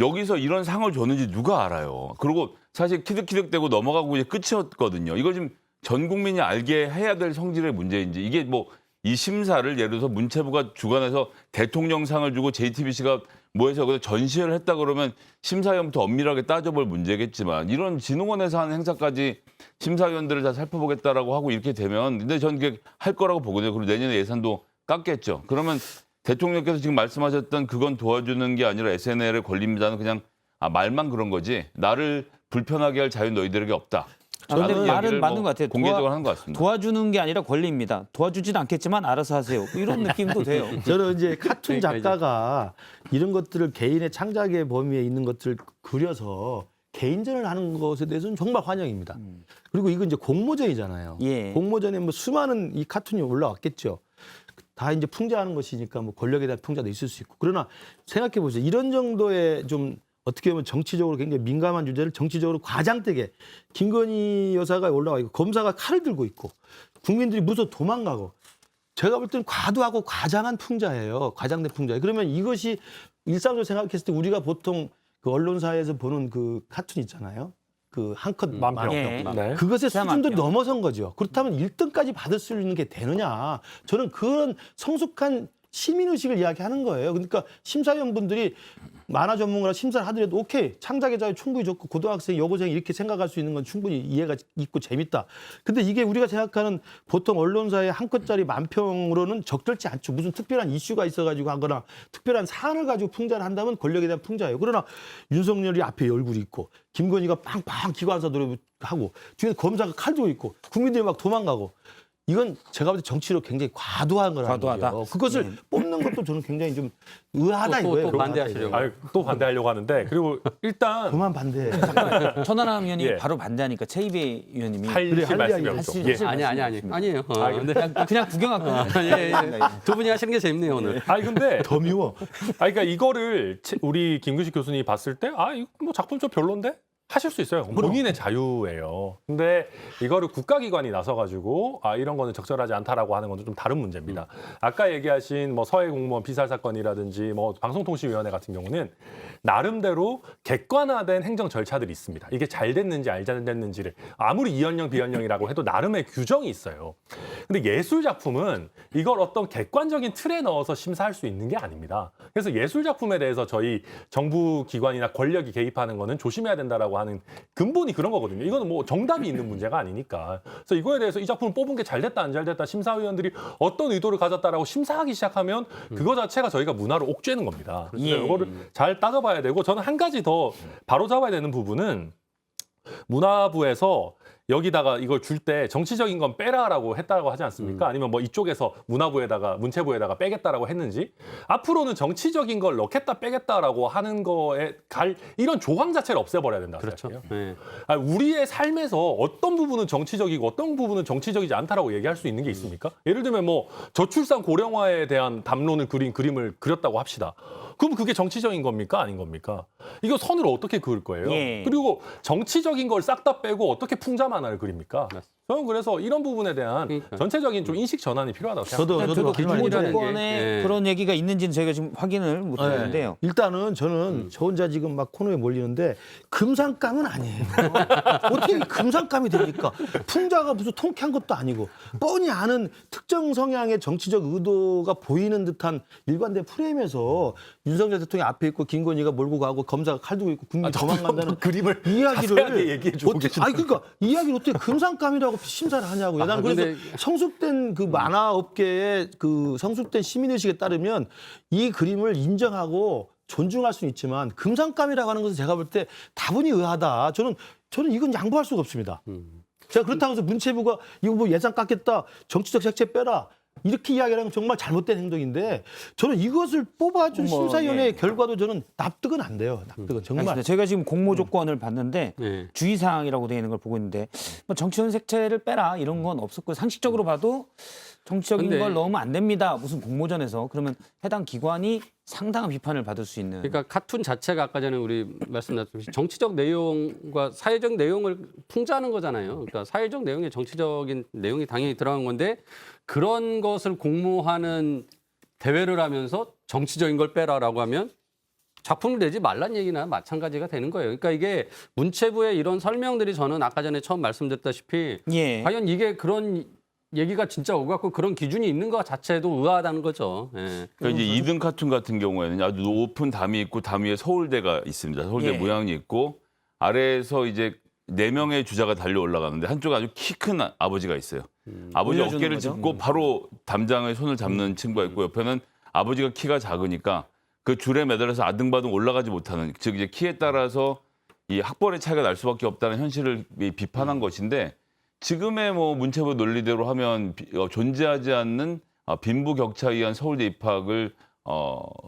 여기서 이런 상을 줬는지 누가 알아요. 그리고 사실 키득키득대고 넘어가고 이제 끝이었거든요. 이거 지금 전 국민이 알게 해야 될 성질의 문제인지 이게 뭐 이 심사를 예를 들어서 문체부가 주관해서 대통령상을 주고 JTBC가 뭐 해서 여기서 전시회를 했다 그러면 심사위원부터 엄밀하게 따져볼 문제겠지만 이런 진흥원에서 하는 행사까지 심사위원들을 다 살펴보겠다라고 하고 이렇게 되면 근데 전 그게 할 거라고 보거든요. 그리고 내년에 예산도 깎겠죠. 그러면 대통령께서 지금 말씀하셨던 그건 도와주는 게 아니라 SNL의 권리입니다는 그냥 말만 그런 거지 나를 불편하게 할 자유는 너희들에게 없다. 근데 라는 말은 얘기를 맞는 뭐 것 같아요. 공개적으로 하는 것 같습니다. 도와주는 게 아니라 권리입니다. 도와주진 않겠지만 알아서 하세요. 이런 느낌도 돼요. 저는 이제 카툰 그러니까 이제- 작가가 이런 것들을 개인의 창작의 범위에 있는 것들을 그려서 개인전을 하는 것에 대해서는 정말 환영입니다. 그리고 이건 이제 공모전이잖아요. 예. 공모전에 뭐 수많은 이 카툰이 올라왔겠죠. 다 이제 풍자하는 것이니까 뭐 권력에 대한 풍자도 있을 수 있고. 그러나 생각해 보세요. 이런 정도의 좀 어떻게 보면 정치적으로 굉장히 민감한 주제를 정치적으로 과장되게 김건희 여사가 올라와 있고 검사가 칼을 들고 있고 국민들이 무서워 도망가고 제가 볼 때는 과도하고 과장한 풍자예요. 과장된 풍자예요. 그러면 이것이 일상적으로 생각했을 때 우리가 보통 그 언론사에서 보는 그 카툰 있잖아요. 그 한컷 만평. 예. 네. 그것의 진짜 수준도 많죠. 넘어선 거죠. 그렇다면 1등까지 받을 수 있는 게 되느냐. 저는 그런 성숙한 시민의식을 이야기하는 거예요. 그러니까 심사위원분들이 만화 전문가라 심사를 하더라도 오케이 창작의 자유 충분히 좋고 고등학생 여고생이 이렇게 생각할 수 있는 건 충분히 이해가 있고 재밌다. 근데 이게 우리가 생각하는 보통 언론사의 한 컷짜리 만평으로는 적절치 않죠. 무슨 특별한 이슈가 있어가지고 하거나 특별한 사안을 가지고 풍자를 한다면 권력에 대한 풍자예요. 그러나 윤석열이 앞에 얼굴이 있고 김건희가 빵빵 기관사 노래하고 뒤에 검사가 칼 들고 있고 국민들이 막 도망가고 이건 제가 볼 때 정치로 굉장히 과도한 거라는 과도하다. 거죠. 그것을 뽑는 것도 저는 굉장히 좀 의아하다 또 이거예요. 반대하시려고. 아유, 또 반대하려고 하는데 그리고 일단 그만 반대해. 천하람 의원이 예. 바로 반대하니까 최이배 의원님이 할 그래, 할 말씀이 이야기 없죠. 하시- 예. 아니에요. 근데 그냥 구경하고 예. 두 분이 하시는 게 재밌네요 오늘. 아니 근데 더 미워. 그러니까 이거를 우리 김규식 교수님이 봤을 때 이거 뭐 작품 좀 별론데? 하실 수 있어요. 본인의 자유예요. 근데 이거를 국가기관이 나서가지고 이런 거는 적절하지 않다라고 하는 건 좀 다른 문제입니다. 아까 얘기하신 뭐 서해 공무원 피살 사건이라든지 뭐 방송통신위원회 같은 경우는 나름대로 객관화된 행정 절차들이 있습니다. 이게 잘 됐는지 안 됐는지를 아무리 이연령 비연령이라고 해도 나름의 규정이 있어요. 근데 예술 작품은 이걸 어떤 객관적인 틀에 넣어서 심사할 수 있는 게 아닙니다. 그래서 예술 작품에 대해서 저희 정부 기관이나 권력이 개입하는 거는 조심해야 된다라고 하는 근본이 그런 거거든요. 이거는 뭐 정답이 있는 문제가 아니니까. 그래서 이거에 대해서 이 작품을 뽑은 게 잘 됐다 안 잘 됐다 심사위원들이 어떤 의도를 가졌다라고 심사하기 시작하면 그거 자체가 저희가 문화를 옥죄는 겁니다. 그래서 예. 이거를 잘 따져봐야 되고 저는 한 가지 더 바로잡아야 되는 부분은 문화부에서 여기다가 이걸 줄 때 정치적인 건 빼라라고 했다고 하지 않습니까? 아니면 뭐 이쪽에서 문체부에다가 빼겠다라고 했는지 앞으로는 정치적인 걸 넣겠다 빼겠다라고 하는 거에 이런 조항 자체를 없애버려야 된다. 그렇죠. 생각해요. 예. 우리의 삶에서 어떤 부분은 정치적이고 어떤 부분은 정치적이지 않다라고 얘기할 수 있는 게 있습니까? 예를 들면 뭐 저출산 고령화에 대한 담론을 그린 그림을 그렸다고 합시다. 그럼 그게 정치적인 겁니까? 아닌 겁니까? 이거 선을 어떻게 그을 거예요? 예. 그리고 정치적인 걸 싹 다 빼고 어떻게 풍자 만화를 그립니까? 맞습니다. 저는 그래서 이런 부분에 대한 그러니까요. 전체적인 좀 인식 전환이 필요하다고 생각합니다. 저도 할 말이 기준이라는 있는데 게, 공모조건에 예. 그런 얘기가 있는지는 저희가 지금 확인을 못 했는데요. 일단은 저는 저 혼자 지금 막 코너에 몰리는데 금상감은 아니에요. 어떻게 금상감이 됩니까? 풍자가 무슨 통쾌한 것도 아니고 뻔히 아는 특정 성향의 정치적 의도가 보이는 듯한 일관된 프레임에서 윤석열 대통령이 앞에 있고 김건희가 몰고 가고 검사가 칼 들고 있고 국민이 도망간다는 그림을 이야기를 자세하게 얘기해 주고 계시네요. 아니 그러니까 이야기를 어떻게 금상감이라고 심사를 하냐고요. 나는 그래서 근데- 성숙된 그 만화 업계의 그 성숙된 시민의식에 따르면 이 그림을 인정하고 존중할 수는 있지만 금상감이라고 하는 것은 제가 볼 때 다분히 의아하다. 저는 이건 양보할 수가 없습니다. 제가 그렇다고 해서 문체부가 이거 뭐 예산 깎겠다, 정치적 색채 빼라. 이렇게 이야기하는 정말 잘못된 행동인데 저는 이것을 뽑아준 심사위원회의 결과도 저는 납득은 안 돼요. 납득은 정말. 알겠습니다. 저희가 지금 공모 조건을 봤는데 예. 주의사항이라고 되어 있는 걸 보고 있는데 뭐 정치원 색채를 빼라 이런 건 없었고 상식적으로 봐도 정치적인 근데- 걸 넣으면 안 됩니다. 무슨 공모전에서 그러면 해당 기관이 상당한 비판을 받을 수 있는. 그러니까 카툰 자체가 아까 전에 우리 말씀드렸듯이 정치적 내용과 사회적 내용을 풍자하는 거잖아요. 그러니까 사회적 내용에 정치적인 내용이 당연히 들어간 건데 그런 것을 공모하는 대회를 하면서 정치적인 걸 빼라라고 하면 작품을 내지 말란 얘기나 마찬가지가 되는 거예요. 그러니까 이게 문체부의 이런 설명들이 저는 아까 전에 처음 말씀드렸다시피 예. 과연 이게 그런 얘기가 진짜 오고 갖고 그런 기준이 있는 것 자체도 의아하다는 거죠. 예. 그러니까 이제 2등 카툰 같은 경우에는 아주 높은 담이 있고 담 위에 서울대가 있습니다. 서울대 예. 모양이 있고 아래에서 이제 4명의 주자가 달려 올라가는데 한쪽에 아주 키 큰 아버지가 있어요. 아버지 올려주는 어깨를 거죠? 짚고 바로 담장에 손을 잡는 친구가 있고 옆에는 아버지가 키가 작으니까 그 줄에 매달려서 아등바등 올라가지 못하는 즉 이제 키에 따라서 이 학벌의 차이가 날 수밖에 없다는 현실을 비판한 것인데 지금의 뭐 문체부 논리대로 하면 존재하지 않는 빈부격차에 의한 서울대 입학을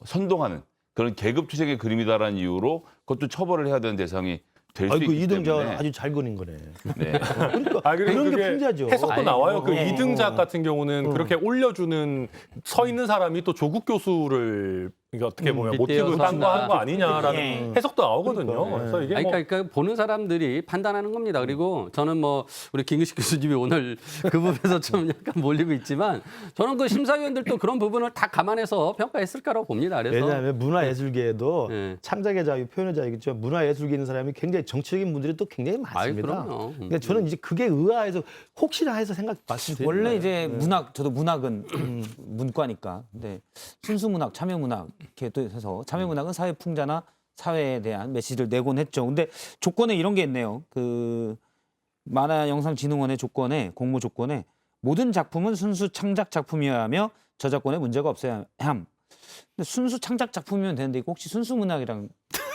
선동하는 그런 계급 투쟁의 그림이다라는 이유로 그것도 처벌을 해야 되는 대상이 될 수 아이고 있기 이등자 때문에 아주 잘 그린 거네. 네. 그러니까 그리고 그런 게 그게 풍자죠. 해석도 나와요. 그 네. 이등작 같은 경우는 그렇게 올려주는 서 있는 사람이 또 조국 교수를 이게 어떻게 보면 모티브 딴 거 한 거 아니냐라는 네. 해석도 나오거든요. 그러니까, 그래서 이게 아니, 뭐 그러니까 보는 사람들이 판단하는 겁니다. 그리고 저는 뭐 우리 김규식 교수님이 오늘 그 부분에서 좀 약간 몰리고 있지만 저는 그 심사위원들도 그런 부분을 다 감안해서 평가했을 거라고 봅니다. 그래서 왜냐하면 문화예술계에도 네. 창작의 자유, 표현의 자유겠지만 문화예술계 있는 사람이 굉장히 정치적인 분들이 또 굉장히 많습니다. 그럼요. 그러니까 저는 이제 그게 의아해서 혹시나 해서 말씀드립니다. 원래 이제 문학 저도 문학은 문과니까 근데 순수 문학, 참여 문학 이렇게 또 해서 참여 문학은 사회 풍자나 사회에 대한 메시지를 내곤 했죠. 근데 조건에 이런 게 있네요. 그 만화영상진흥원의 조건에 공모 조건에 모든 작품은 순수 창작 작품이어야 하며 저작권에 문제가 없어야 함. 근데 순수 창작 작품이면 되는데 이거 혹시 순수 문학이랑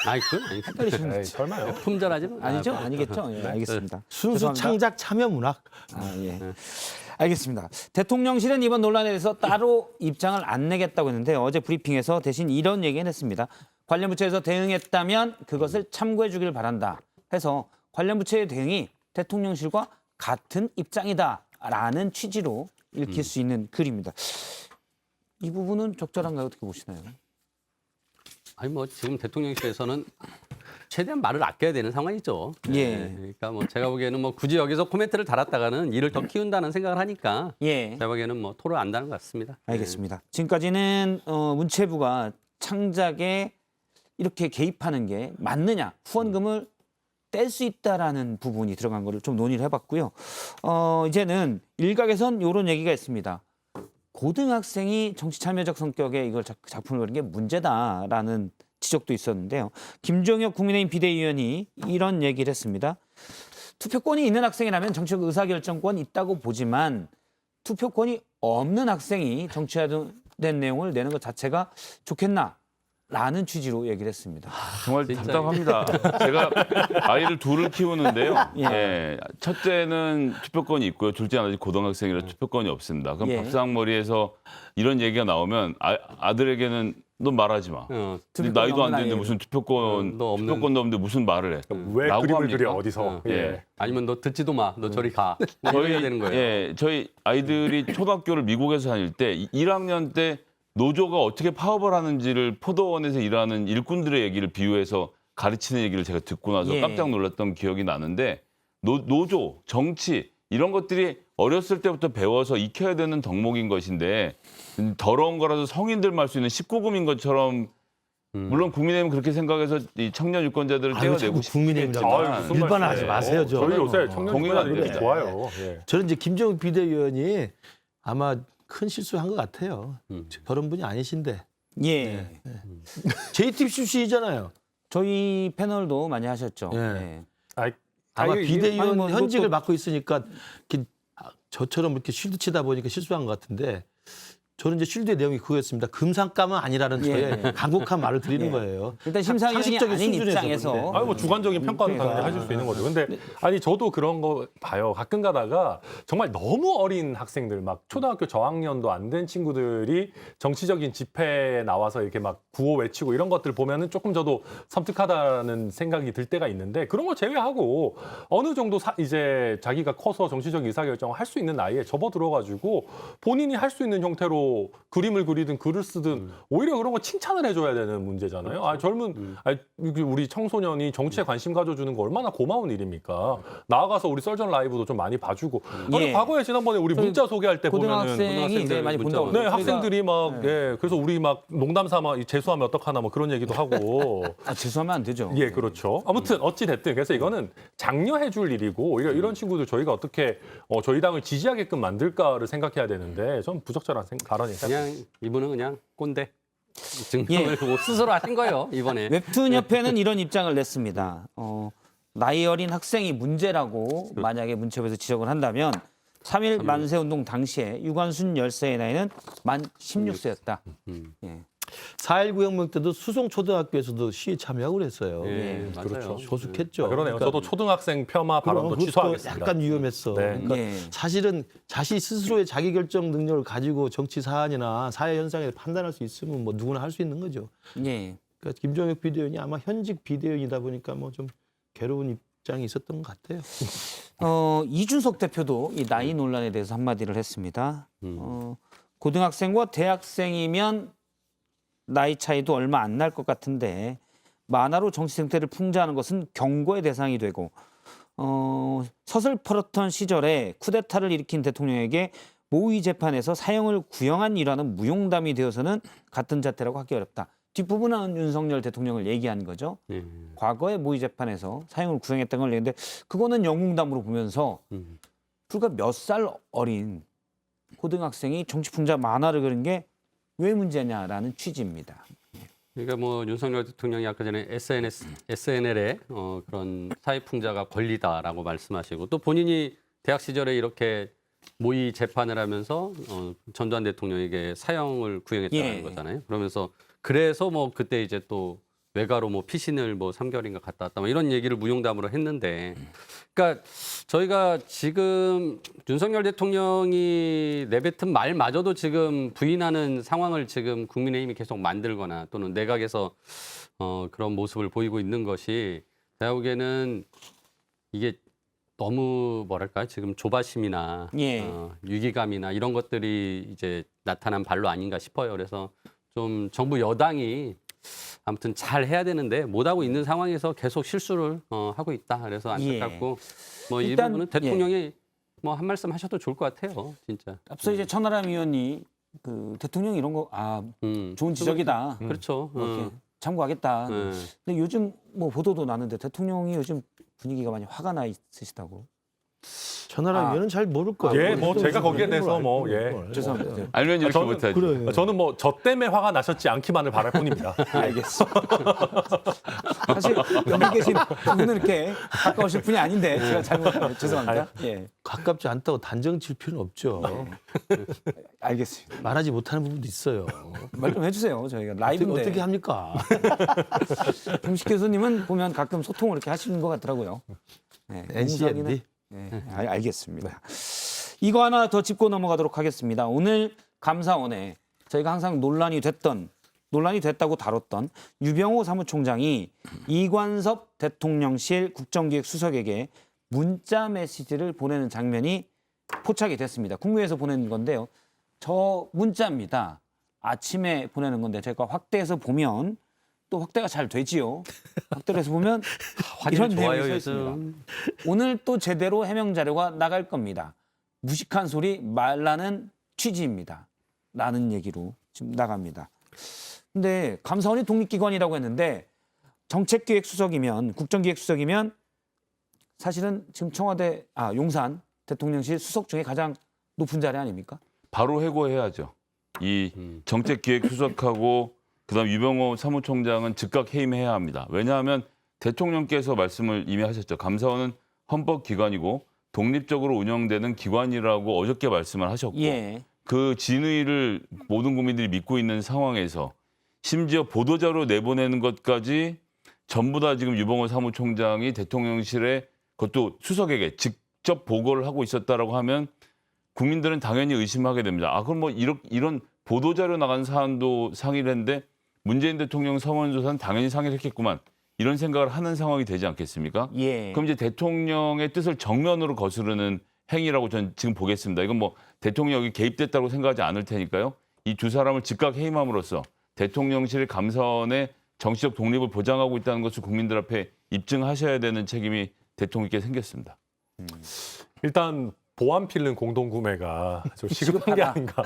아니 그건 아니죠. 헷갈리시면 에이, 설마요. 품절하지 마. 아니죠? 아니겠죠? 예, 알겠습니다. 순수 죄송합니다. 창작 참여 문학. 아, 예. 알겠습니다. 대통령실은 이번 논란에 대해서 따로 입장을 안 내겠다고 했는데 어제 브리핑에서 대신 이런 얘기는 했습니다. 관련 부처에서 대응했다면 그것을 참고해 주길 바란다 해서 관련 부처의 대응이 대통령실과 같은 입장이다라는 취지로 읽힐 수 있는 글입니다. 이 부분은 적절한가요? 어떻게 보시나요? 아니 뭐 지금 대통령실에서는 최대한 말을 아껴야 되는 상황이죠. 예. 네, 그러니까 뭐 제가 보기에는 뭐 굳이 여기서 코멘트를 달았다가는 일을 더 키운다는 생각을 하니까 예. 제가 보기에는 뭐 토를 안다는 것 같습니다. 알겠습니다. 지금까지는 문체부가 창작에 이렇게 개입하는 게 맞느냐, 후원금을 뗄 수 있다라는 부분이 들어간 거를 좀 논의를 해봤고요. 이제는 일각에선 이런 얘기가 있습니다. 고등학생이 정치 참여적 성격의 이걸 작품을 그린 게 문제다라는 지적도 있었는데요. 김종혁 국민의힘 비대위원이 이런 얘기를 했습니다. 투표권이 있는 학생이라면 정치적 의사결정권이 있다고 보지만 투표권이 없는 학생이 정치화된 내용을 내는 것 자체가 좋겠나? 라는 취지로 얘기를 했습니다. 정말 진짜 답답합니다. 제가 아이를 둘을 키우는데요. 예. 예, 첫째는 투표권이 있고요. 둘째는 아직 고등학생이라 투표권이 없습니다. 그럼 예. 밥상머리에서 이런 얘기가 나오면 아들에게는 너 말하지 마. 네 투표권 나이도 안 없는 되는데 아이를. 무슨 너 없는- 투표권도 없는데 무슨 말을 해? 왜 라고 그림을 합니까? 그려 어디서? 예. 예. 아니면 너 듣지도 마. 너 저리 가. 뭐 이래야 되는 거예요. 예, 저희 아이들이 초등학교를 미국에서 다닐 때 1학년 때 노조가 어떻게 파업을 하는지를 포도원에서 일하는 일꾼들의 얘기를 비유해서 가르치는 얘기를 제가 듣고 나서 예. 깜짝 놀랐던 기억이 나는데 노조, 정치 이런 것들이 어렸을 때부터 배워서 익혀야 되는 덕목인 것인데 더러운 거라도 성인들만 할 수 있는 19금인 것처럼 물론 국민의힘은 그렇게 생각해서 이 청년 유권자들을 아유, 떼어내고 자꾸 국민의힘이라고 싶지만 무슨 일반화하지 말씀이에요? 마세요, 좀. 저희 요새 청년 동의가 안 유권자들이 됩니다. 좋아요. 예. 저는 이제 김정은 비대위원이 아마 큰 실수한 것 같아요. 저런 분이 아니신데. 예. JTBC 출신이잖아요. 저희 패널도 많이 하셨죠. 예. 예. 아이, 아마 아니, 비대위원 아니, 뭐 현직을 그것도- 맡고 있으니까 이렇게 저처럼 이렇게 쉴드 치다 보니까 실수한 것 같은데 저는 이제 쉴드의 내용이 그거였습니다. 금상감은 아니라는 저의 간곡한 말을 드리는 예. 거예요. 일단 심사위원이 상식적인 아닌 수준에서 입장에서 그런데. 아니 뭐 주관적인 평가는 당연히 하실 수 있는 거죠. 근데 아니 저도 그런 거 봐요. 가끔 가다가 정말 너무 어린 학생들 막 초등학교 저학년도 안 된 친구들이 정치적인 집회에 나와서 이렇게 막 구호 외치고 이런 것들 보면은 조금 저도 섬뜩하다는 생각이 들 때가 있는데 그런 걸 제외하고 어느 정도 이제 자기가 커서 정치적 의사결정을 할 수 있는 나이에 접어들어가지고 본인이 할 수 있는 형태로 그림을 그리든 글을 쓰든 오히려 그런 거 칭찬을 해줘야 되는 문제잖아요. 아, 젊은 아니, 우리 청소년이 정치에 관심 가져주는 거 얼마나 고마운 일입니까? 나아가서 우리 썰전 라이브도 좀 많이 봐주고. 아니, 예. 과거에 지난번에 우리 문자 소개할 때 보면은 고등학생이 이제 많이 문자 본다고. 네, 저희가- 학생들이 막 예, 그래서 우리 막 농담 삼아 재수하면 어떡하나 뭐 그런 얘기도 하고. 아, 재수하면 안 되죠. 예, 그렇죠. 아무튼 어찌 됐든 그래서 이거는 장려해 줄 일이고 오히려 이런 친구들 저희가 어떻게 저희 당을 지지하게끔 만들까를 생각해야 되는데 좀 부적절한 발언이 그냥 이분은 그냥 꼰대. 증명을 뭐 스스로 하신 거예요, 이번에. 웹툰 협회는 이런 입장을 냈습니다. 나이 어린 학생이 문제라고 만약에 문체부에서 지적을 한다면 3.1 만세운동 당시에 유관순 열사의 나이는 만 16세였다. 예. 4.19 혁명 때도 수송초등학교에서도 시위에 참여하고 그랬어요. 예, 맞아요. 그렇죠. 조숙했죠. 그러네요. 그러니까 저도 초등학생 폄하 발언도 그것도 취소하겠습니다. 약간 위험했어. 네. 그러니까 예. 사실은 자신 스스로의 자기결정 능력을 가지고 정치 사안이나 사회 현상에 판단할 수 있으면 뭐 누구나 할 수 있는 거죠. 예. 그러니까 김종혁 비대위원이 아마 현직 비대위원이다 보니까 뭐 좀 괴로운 입장이 있었던 것 같아요. 이준석 대표도 이 나이 논란에 대해서 한마디를 했습니다. 고등학생과 대학생이면 나이 차이도 얼마 안 날 것 같은데 만화로 정치 생태를 풍자하는 것은 경고의 대상이 되고 서슬퍼렇던 시절에 쿠데타를 일으킨 대통령에게 모의 재판에서 사형을 구형한 일화는 무용담이 되어서는 같은 자태라고 하기 어렵다. 뒷부분은 윤석열 대통령을 얘기한 거죠. 예. 과거에 모의 재판에서 사형을 구형했다는 걸 얘기했는데 그거는 영웅담으로 보면서 불과 몇 살 어린 고등학생이 정치 풍자 만화를 그린 게 왜 문제냐라는 취지입니다. 그러니까 뭐 윤석열 대통령이 아까 전에 SNL에 그런 사회풍자가 권리다라고 말씀하시고 또 본인이 대학 시절에 이렇게 모의 재판을 하면서 전두환 대통령에게 사형을 구형했다는 예. 거잖아요. 그러면서 그래서 뭐 그때 이제 또 외가로 뭐 피신을 뭐 3개월인가 갔다 왔다 뭐 이런 얘기를 무용담으로 했는데 그러니까 저희가 지금 윤석열 대통령이 내뱉은 말마저도 지금 부인하는 상황을 지금 국민의힘이 계속 만들거나 또는 내각에서 그런 모습을 보이고 있는 것이 제가 보기에는 이게 너무 뭐랄까 지금 조바심이나 예. 위기감이나 이런 것들이 이제 나타난 발로 아닌가 싶어요. 그래서 좀 정부 여당이 아무튼 잘 해야 되는데 못하고 있는 상황에서 계속 실수를 하고 있다. 그래서 안타깝고 뭐 이 일단, 부분은 대통령이 뭐 한 말씀 하셔도 좋을 것 같아요. 진짜. 앞서 이제 천하람 의원이 그 대통령 이런 거 좋은 지적이다. 그렇죠. 이렇게 참고하겠다. 네. 근데 요즘 뭐 보도도 나는데 대통령이 요즘 분위기가 많이 화가 나 있으시다고. 천하람 의원은 잘 모를 거예요. 예, 뭐 제가 거기에 대해서 뭐 죄송합니다. 알면 이렇게 아, 못하지. 그래. 저는 뭐 저 때문에 화가 나셨지 않기만을 바랄 뿐입니다. 알겠습니다. 사실 여기 계신 분은 이렇게 가까우실 분이 아닌데 제가 잘못 죄송합니다. 예, 가깝지 않다고 단정 칠 필요는 없죠. 알겠습니다. 말하지 못하는 부분도 있어요. 말 좀 해주세요. 저희가 라이브인데. 어떻게 합니까? 김식 교수님은 보면 가끔 소통을 이렇게 하시는 것 같더라고요. 네, NCND. 네, 알겠습니다. 이거 하나 더 짚고 넘어가도록 하겠습니다. 오늘 감사원에 저희가 항상 논란이 됐다고 다뤘던 유병호 사무총장이 이관섭 대통령실 국정기획수석에게 문자 메시지를 보내는 장면이 포착이 됐습니다. 국무회에서 보내는 건데요. 저 문자입니다. 아침에 보내는 건데 제가 확대해서 보면 또 확대가 잘 되지요. 확대를 해서 보면 이런 화질 좋아요 내용이 써 요즘. 있습니다. 오늘 또 제대로 해명 자료가 나갈 겁니다. 무식한 소리 말라는 취지입니다. 라는 얘기로 지금 나갑니다. 근데 감사원이 독립기관이라고 했는데 정책기획수석이면 국정기획수석이면 사실은 지금 청와대 용산 대통령실 수석 중에 가장 높은 자리 아닙니까? 바로 해고해야죠. 이 정책기획수석하고 그다음 유병호 사무총장은 즉각 해임해야 합니다. 왜냐하면 대통령께서 말씀을 이미 하셨죠. 감사원은 헌법기관이고 독립적으로 운영되는 기관이라고 어저께 말씀을 하셨고 예. 그 진의를 모든 국민들이 믿고 있는 상황에서 심지어 보도자료 내보내는 것까지 전부 다 지금 유병호 사무총장이 대통령실에 그것도 수석에게 직접 보고를 하고 있었다라고 하면 국민들은 당연히 의심하게 됩니다. 그럼 뭐 이런 보도자료 나간 사안도 상의를 했는데 문재인 대통령 서면조사는 당연히 상의를 했겠구만. 이런 생각을 하는 상황이 되지 않겠습니까? 예. 그럼 이제 대통령의 뜻을 정면으로 거스르는 행위라고 저는 지금 보겠습니다. 이건 뭐 대통령이 개입됐다고 생각하지 않을 테니까요. 이 두 사람을 즉각 해임함으로써 대통령실 감사원의 정치적 독립을 보장하고 있다는 것을 국민들 앞에 입증하셔야 되는 책임이 대통령께 생겼습니다. 일단 보안 필름 공동 구매가 좀 시급한 게 아닌가.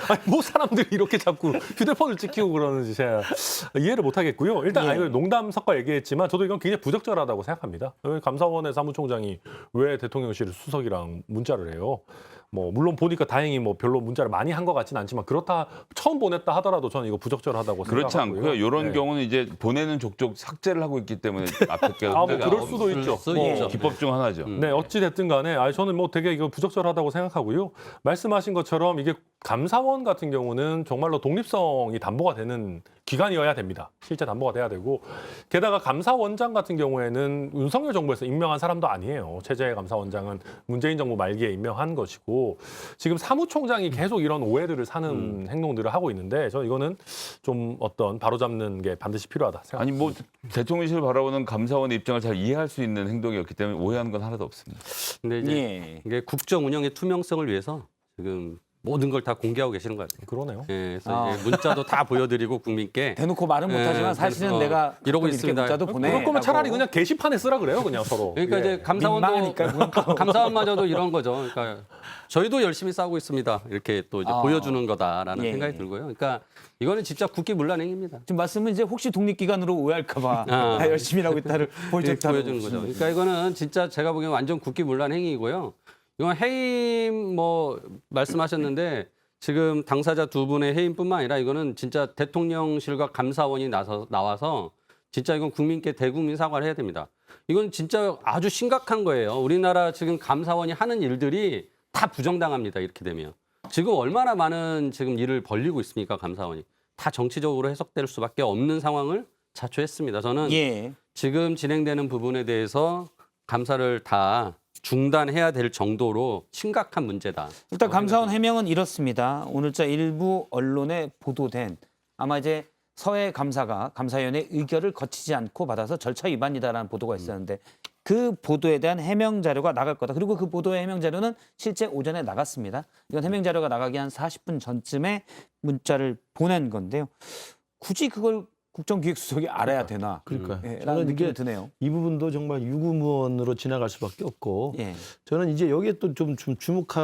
아니, 뭐 사람들이 이렇게 자꾸 휴대폰을 찍히고 그러는지 제가 이해를 못 하겠고요. 일단 예. 이거 농담 섞어 얘기했지만 저도 이건 굉장히 부적절하다고 생각합니다. 감사원의 사무총장이 왜 대통령실 수석이랑 문자를 해요? 뭐 물론 보니까 다행히 뭐 별로 문자를 많이 한 것 같지는 않지만 그렇다 처음 보냈다 하더라도 저는 이거 부적절하다고 그렇지 생각하고요. 않고요. 이런 네. 경우는 이제 보내는 족족 삭제를 하고 있기 때문에 앞에 뭐 그럴 수도 있죠. 뭐 기법 중 하나죠. 네, 어찌 됐든 간에 저는 뭐 되게 이거 부적절하다고 생각하고요. 말씀하신 것처럼 이게 감사원 같은 경우는 정말로 독립성이 담보가 되는 기관이어야 됩니다. 실제 담보가 돼야 되고 게다가 감사원장 같은 경우에는 윤석열 정부에서 임명한 사람도 아니에요. 최재해 감사원장은 문재인 정부 말기에 임명한 것이고 지금 사무총장이 계속 이런 오해들을 사는 행동들을 하고 있는데 저는 이거는 좀 어떤 바로잡는 게 반드시 필요하다 생각합니다. 아니 뭐 대통령실을 바라보는 감사원의 입장을 잘 이해할 수 있는 행동이었기 때문에 오해하는 건 하나도 없습니다. 근데 이제 예. 이게 국정 운영의 투명성을 위해서 지금 모든 걸 다 공개하고 계시는 것 같아요. 그러네요. 예, 그래서 이제 문자도 다 보여드리고 국민께 대놓고 말은 못하지만 사실은 그래서 내가 이러고 이렇게 있습니다. 문자도 보내. 그럴 거면 차라리 그냥 게시판에 쓰라 그래요, 그냥 서로. 그러니까 예. 이제 감사원도 민망하니까 감사원마저도 이런 거죠. 그러니까 저희도 열심히 싸우고 있습니다. 이렇게 또 이제 보여주는 거다라는 예. 생각이 들고요. 그러니까 이거는 진짜 국기문란행위입니다. 지금 말씀은 이제 혹시 독립기관으로 오해할까봐 아. 열심히 하고 있다를 보여주는 거죠. 그러니까 이거는 진짜 제가 보기엔 완전 국기문란행위이고요. 이건 해임 뭐 말씀하셨는데 지금 당사자 두 분의 해임뿐만 아니라 이거는 진짜 대통령실과 감사원이 나와서 진짜 이건 국민께 대국민 사과를 해야 됩니다. 이건 진짜 아주 심각한 거예요. 우리나라 지금 감사원이 하는 일들이 다 부정당합니다. 이렇게 되면. 지금 얼마나 많은 지금 일을 벌리고 있습니까, 감사원이. 다 정치적으로 해석될 수밖에 없는 상황을 자초했습니다. 저는 예. 지금 진행되는 부분에 대해서 감사를 다 중단해야 될 정도로 심각한 문제다. 일단 감사원 해명은 이렇습니다. 오늘자 일부 언론에 보도된 아마 이제 서해 감사가 감사위원회 의결을 거치지 않고 받아서 절차 위반이다라는 보도가 있었는데 그 보도에 대한 해명 자료가 나갈 거다. 그리고 그 보도의 해명 자료는 실제 오전에 나갔습니다. 이건 해명 자료가 나가기 한 40분 전쯤에 문자를 보낸 건데요. 굳이 그걸 국정기획수석이 알아야 되나? 그러니까 예, 라는 저는 느낌이 이게 드네요. 이 부분도 정말 유구무원으로 지나갈 수밖에 없고 예. 저는 이제 여기에 또 좀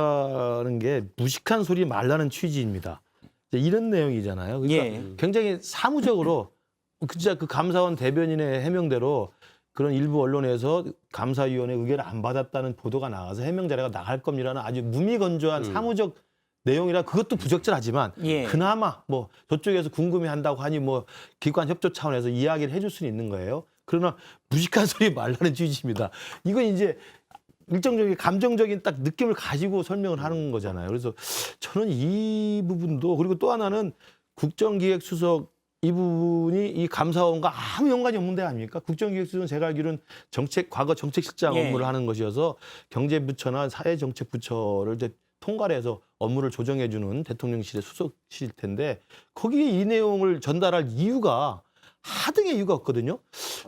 주목하는 게 무식한 소리 말라는 취지입니다. 이제 이런 내용이잖아요. 그러니까 예. 굉장히 사무적으로 진짜 그 감사원 대변인의 해명대로 그런 일부 언론에서 감사위원회 의견을 안 받았다는 보도가 나가서 해명 자료가 나갈 겁니다라는 아주 무미건조한 사무적 내용이라 그것도 부적절하지만 예. 그나마 뭐 저쪽에서 궁금해한다고 하니 뭐 기관 협조 차원에서 이야기를 해줄 수는 있는 거예요. 그러나 무식한 소리 말라는 취지입니다. 이건 이제 일정적인 감정적인 딱 느낌을 가지고 설명을 하는 거잖아요. 그래서 저는 이 부분도 그리고 또 하나는 국정기획수석 이 부분이 이 감사원과 아무 연관이 없는 데 아닙니까? 국정기획수석은 제가 알기로는 과거 정책실장 예. 업무를 하는 것이어서 경제부처나 사회정책부처를 이제 통과를 해서 업무를 조정해주는 대통령실의 수석실 텐데 거기에 이 내용을 전달할 이유가 하등의 이유가 없거든요.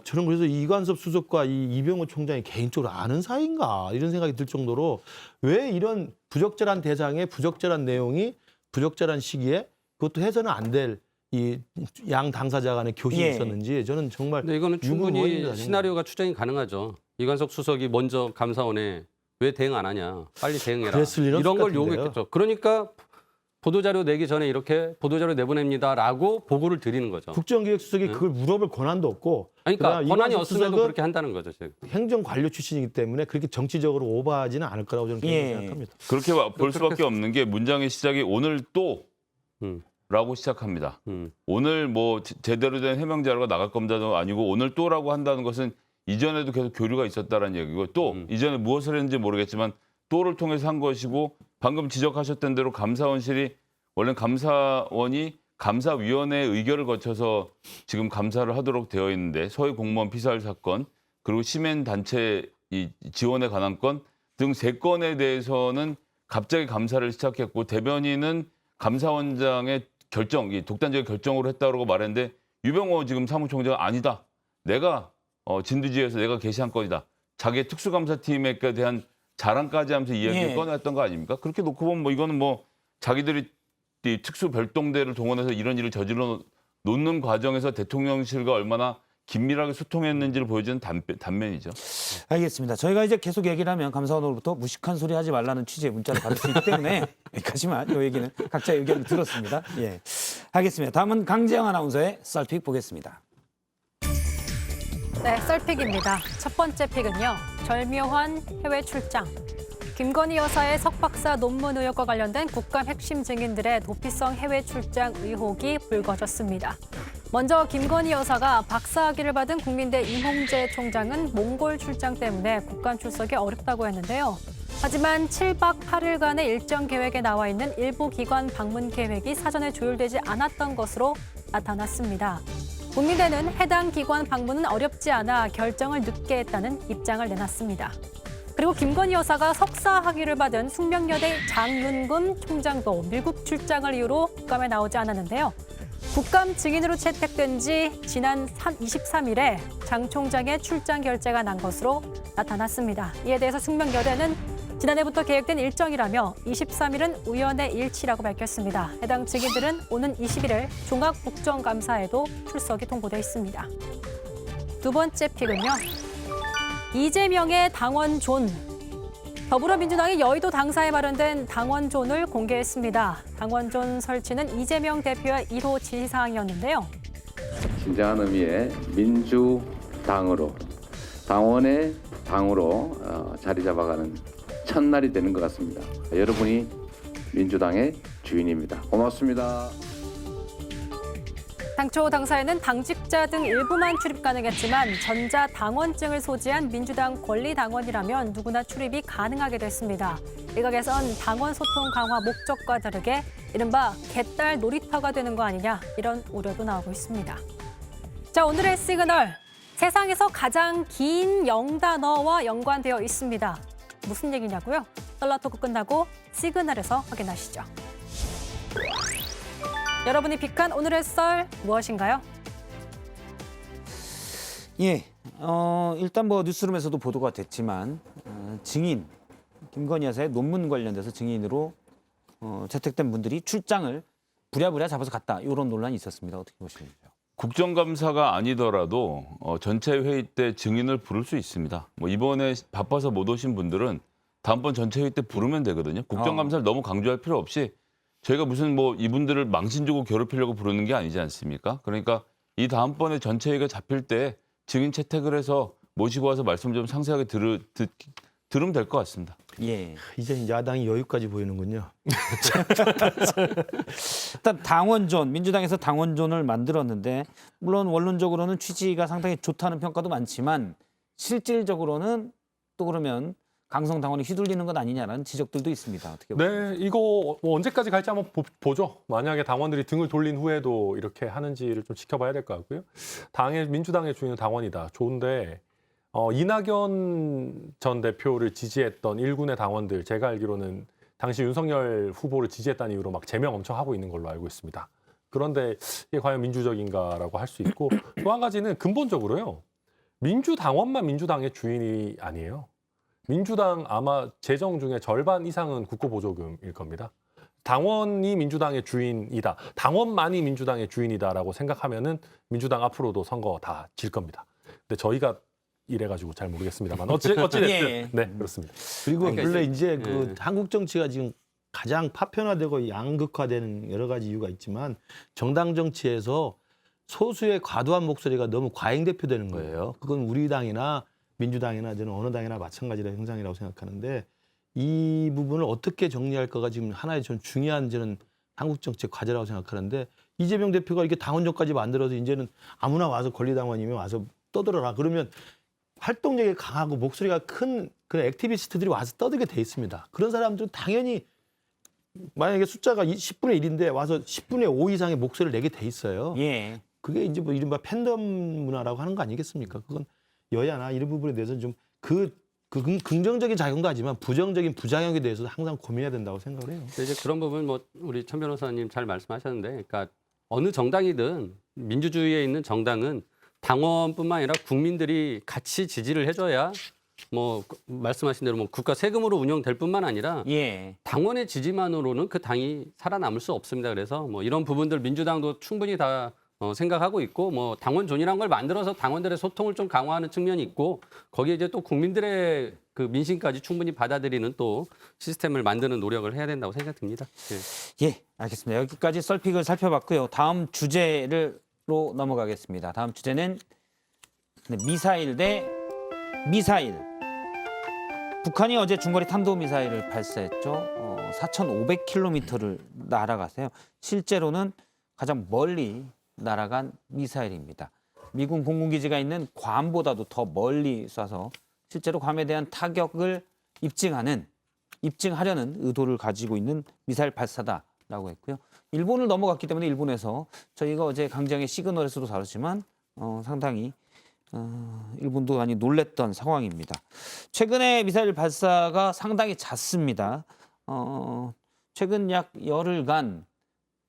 저는 그래서 이관섭 수석과 이 이병호 총장이 개인적으로 아는 사이인가 이런 생각이 들 정도로 왜 이런 부적절한 대상에 부적절한 내용이 부적절한 시기에 그것도 해서는 안 될 이 양 당사자 간의 교신이 예. 있었는지 저는 정말 근데 이거는 충분히 유구무원입니다, 시나리오가 추정이 가능하죠. 이관석 수석이 먼저 감사원에 왜 대응 안 하냐. 빨리 대응해라. 그랬을 일은 이런 걸 없을 것 같은데요. 요구했겠죠. 그러니까 보도자료 내기 전에 이렇게 보도자료 내보냅니다라고 보고를 드리는 거죠. 국정기획수석이 그걸 물어볼 권한도 없고 아니, 그러니까 그다음 권한이 이관섭 없음에도 수석은 그렇게 한다는 거죠. 지금. 행정관료 출신이기 때문에 그렇게 정치적으로 오버하지는 않을 거라고 저는 개인적으로 예. 생각합니다. 그렇게 볼 수밖에 없는 게 문장의 시작이 오늘 또 음. 라고 시작합니다. 음. 오늘 뭐 제대로 된 해명 자료가 나갈 겁니다도 아니고 오늘 또라고 한다는 것은 이전에도 계속 교류가 있었다라는 얘기고 또 이전에 무엇을 했는지 모르겠지만 또를 통해서 한 것이고 방금 지적하셨던 대로 감사원실이 원래 감사원이 감사위원회의 의결을 거쳐서 지금 감사를 하도록 되어 있는데 서해 공무원 피살 사건 그리고 시민단체 이 지원에 관한 건 등 3건에 대해서는 갑자기 감사를 시작했고 대변인은 감사원장의 결정, 이 독단적인 결정으로 했다고 말했는데 유병호 지금 사무총장은 아니다. 내가 진두지에서 내가 게시한 건이다. 자기의 특수감사팀에 대한 자랑까지 하면서 이야기를 예. 꺼냈던 거 아닙니까? 그렇게 놓고 보면 뭐 이거는 뭐 자기들이 이 특수 별동대를 동원해서 이런 일을 저질러 놓는 과정에서 대통령실과 얼마나 긴밀하게 소통했는지를 보여주는 단면이죠. 알겠습니다. 저희가 이제 계속 얘기를 하면 감사원으로부터 무식한 소리 하지 말라는 취지의 문자를 받을 수 있기 때문에 여기까지만 이 얘기는 각자의 의견을 들었습니다. 예, 알겠습니다. 다음은 강지영 아나운서의 썰픽 보겠습니다. 네, 썰픽입니다. 첫 번째 픽은요. 절묘한 해외 출장. 김건희 여사의 석박사 논문 의혹과 관련된 국감 핵심 증인들의 도피성 해외 출장 의혹이 불거졌습니다. 먼저 김건희 여사가 박사학위를 받은 국민대 임홍재 총장은 몽골 출장 때문에 국감 출석이 어렵다고 했는데요. 하지만 7박 8일간의 일정 계획에 나와 있는 일부 기관 방문 계획이 사전에 조율되지 않았던 것으로 나타났습니다. 국민대는 해당 기관 방문은 어렵지 않아 결정을 늦게 했다는 입장을 내놨습니다. 그리고 김건희 여사가 석사 학위를 받은 숙명여대 장윤금 총장도 미국 출장을 이유로 국감에 나오지 않았는데요. 국감 증인으로 채택된 지 지난 23일에 장 총장의 출장 결재가 난 것으로 나타났습니다. 이에 대해서 숙명여대는 지난해부터 계획된 일정이라며 23일은 우연의 일치라고 밝혔습니다. 해당 증인들은 오는 21일 종합국정감사에도 출석이 통보돼 있습니다. 두 번째 픽은요. 이재명의 당원존. 더불어민주당이 여의도 당사에 마련된 당원존을 공개했습니다. 당원존 설치는 이재명 대표의 1호 지시사항이었는데요. 진정한 의미의 민주당으로, 당원의 당으로 자리 잡아가는 첫날이 되는 것 같습니다. 여러분이 민주당의 주인입니다. 고맙습니다. 당초 당사에는 당직자 등 일부만 출입 가능했지만 전자당원증을 소지한 민주당 권리당원이라면 누구나 출입이 가능하게 됐습니다. 일각에선 당원 소통 강화 목적과 다르게 이른바 개딸 놀이터가 되는 거 아니냐 이런 우려도 나오고 있습니다. 자, 오늘의 시그널. 세상에서 가장 긴 영단어와 연관되어 있습니다. 무슨 얘기냐고요? 썰러토크 끝나고 시그널에서 확인하시죠. 여러분이 픽한 오늘의 썰 무엇인가요? 예, 일단 뭐 뉴스룸에서도 보도가 됐지만 증인 김건희 여사의 논문 관련돼서 증인으로 채택된 분들이 출장을 부랴부랴 잡아서 갔다 이런 논란이 있었습니다. 어떻게 보시는지요? 국정감사가 아니더라도 전체 회의 때 증인을 부를 수 있습니다. 뭐 이번에 바빠서 못 오신 분들은 다음번 전체 회의 때 부르면 되거든요. 국정감사를 너무 강조할 필요 없이 저희가 무슨 뭐 이분들을 망신 주고 괴롭히려고 부르는 게 아니지 않습니까? 그러니까 이 다음번에 전체 회의가 잡힐 때 증인 채택을 해서 모시고 와서 말씀 좀 상세하게 들으면 될 것 같습니다. 예. 이제 야당이 여유까지 보이는군요. 일단 당원존, 민주당에서 당원존을 만들었는데 물론 원론적으로는 취지가 상당히 좋다는 평가도 많지만 실질적으로는 또 그러면 강성 당원이 휘둘리는 것 아니냐라는 지적들도 있습니다. 어떻게 보세요? 네, 이거 뭐 언제까지 갈지 한번 보죠. 만약에 당원들이 등을 돌린 후에도 이렇게 하는지를 좀 지켜봐야 될 것 같고요. 민주당의 주인은 당원이다. 좋은데 이낙연 전 대표를 지지했던 일군의 당원들, 제가 알기로는 당시 윤석열 후보를 지지했다는 이유로 막 제명 엄청 하고 있는 걸로 알고 있습니다. 그런데 이게 과연 민주적인가라고 할 수 있고 또 한 가지는 근본적으로요. 민주당원만 민주당의 주인이 아니에요. 민주당 아마 재정 중에 절반 이상은 국고보조금일 겁니다. 당원이 민주당의 주인이다. 당원만이 민주당의 주인이다라고 생각하면은 민주당 앞으로도 선거 다 질 겁니다. 근데 저희가 이래가지고 잘 모르겠습니다만 어찌됐든 예. 네 그렇습니다. 그리고 그러니까 원래 이제- 이제 그 한국 정치가 지금 가장 파편화되고 양극화되는 여러 가지 이유가 있지만 정당 정치에서 소수의 과도한 목소리가 너무 과잉대표되는 거예요. 그건 우리 당이나 민주당이나 저는 어느 당이나 마찬가지라 현상이라고 생각하는데 이 부분을 어떻게 정리할까가 지금 하나의 좀 중요한 저는 한국 정치의 과제라고 생각하는데 이재명 대표가 이렇게 당원정까지 만들어서 이제는 아무나 와서 권리당원이면 와서 떠들어라. 그러면 활동력이 강하고 목소리가 큰 그런 액티비스트들이 와서 떠들게 돼 있습니다. 그런 사람들은 당연히 만약에 숫자가 10분의 1인데 와서 10분의 5 이상의 목소리를 내게 돼 있어요. 예. 그게 이제 뭐 이른바 팬덤 문화라고 하는 거 아니겠습니까? 그건 여야나 이런 부분에 대해서는 좀 긍정적인 작용도 하지만 부정적인 부작용에 대해서도 항상 고민해야 된다고 생각을 해요. 이제 그런 부분 뭐 우리 천 변호사님 잘 말씀하셨는데, 그러니까 어느 정당이든 민주주의에 있는 정당은 당원뿐만 아니라 국민들이 같이 지지를 해줘야 뭐 말씀하신 대로 뭐 국가 세금으로 운영될 뿐만 아니라 예. 당원의 지지만으로는 그 당이 살아남을 수 없습니다. 그래서 뭐 이런 부분들 민주당도 충분히 다 생각하고 있고 뭐 당원존이라는 걸 만들어서 당원들의 소통을 좀 강화하는 측면이 있고 거기에 이제 또 국민들의 그 민심까지 충분히 받아들이는 또 시스템을 만드는 노력을 해야 된다고 생각됩니다. 예. 예, 알겠습니다. 여기까지 썰픽을 살펴봤고요. 다음 주제로 넘어가겠습니다. 다음 주제는 미사일 대 미사일. 북한이 어제 중거리 탄도미사일을 발사했죠. 4,500km를 날아가세요. 실제로는 가장 멀리 날아간 미사일입니다. 미군 공군기지가 있는 괌보다도 더 멀리 쏴서 실제로 괌에 대한 타격을 입증하는 입증하려는 의도를 가지고 있는 미사일 발사다라고 했고요. 일본을 넘어갔기 때문에 일본에서 저희가 어제 강정의 시그널에서도 다뤘지만 상당히 일본도 많이 놀랬던 상황입니다. 최근에 미사일 발사가 상당히 잦습니다. 최근 약 열흘간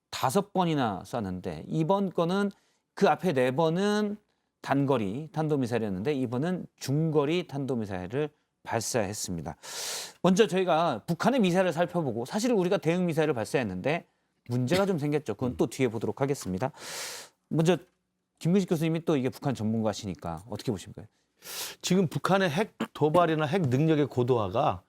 5번이나 쐈는데 이번 거는 그 앞에 4번은 단거리 탄도미사일이었는데 이번은 중거리 탄도미사일을 발사했습니다. 먼저 저희가 북한의 미사일을 살펴보고 사실 우리가 대응 미사일을 발사했는데 문제가 좀 생겼죠. 그건 또 뒤에 보도록 하겠습니다. 먼저 김근식 교수님이 또 이게 북한 전문가시니까 어떻게 보십니까? 지금 북한의 핵 도발이나 핵 능력의 고도화가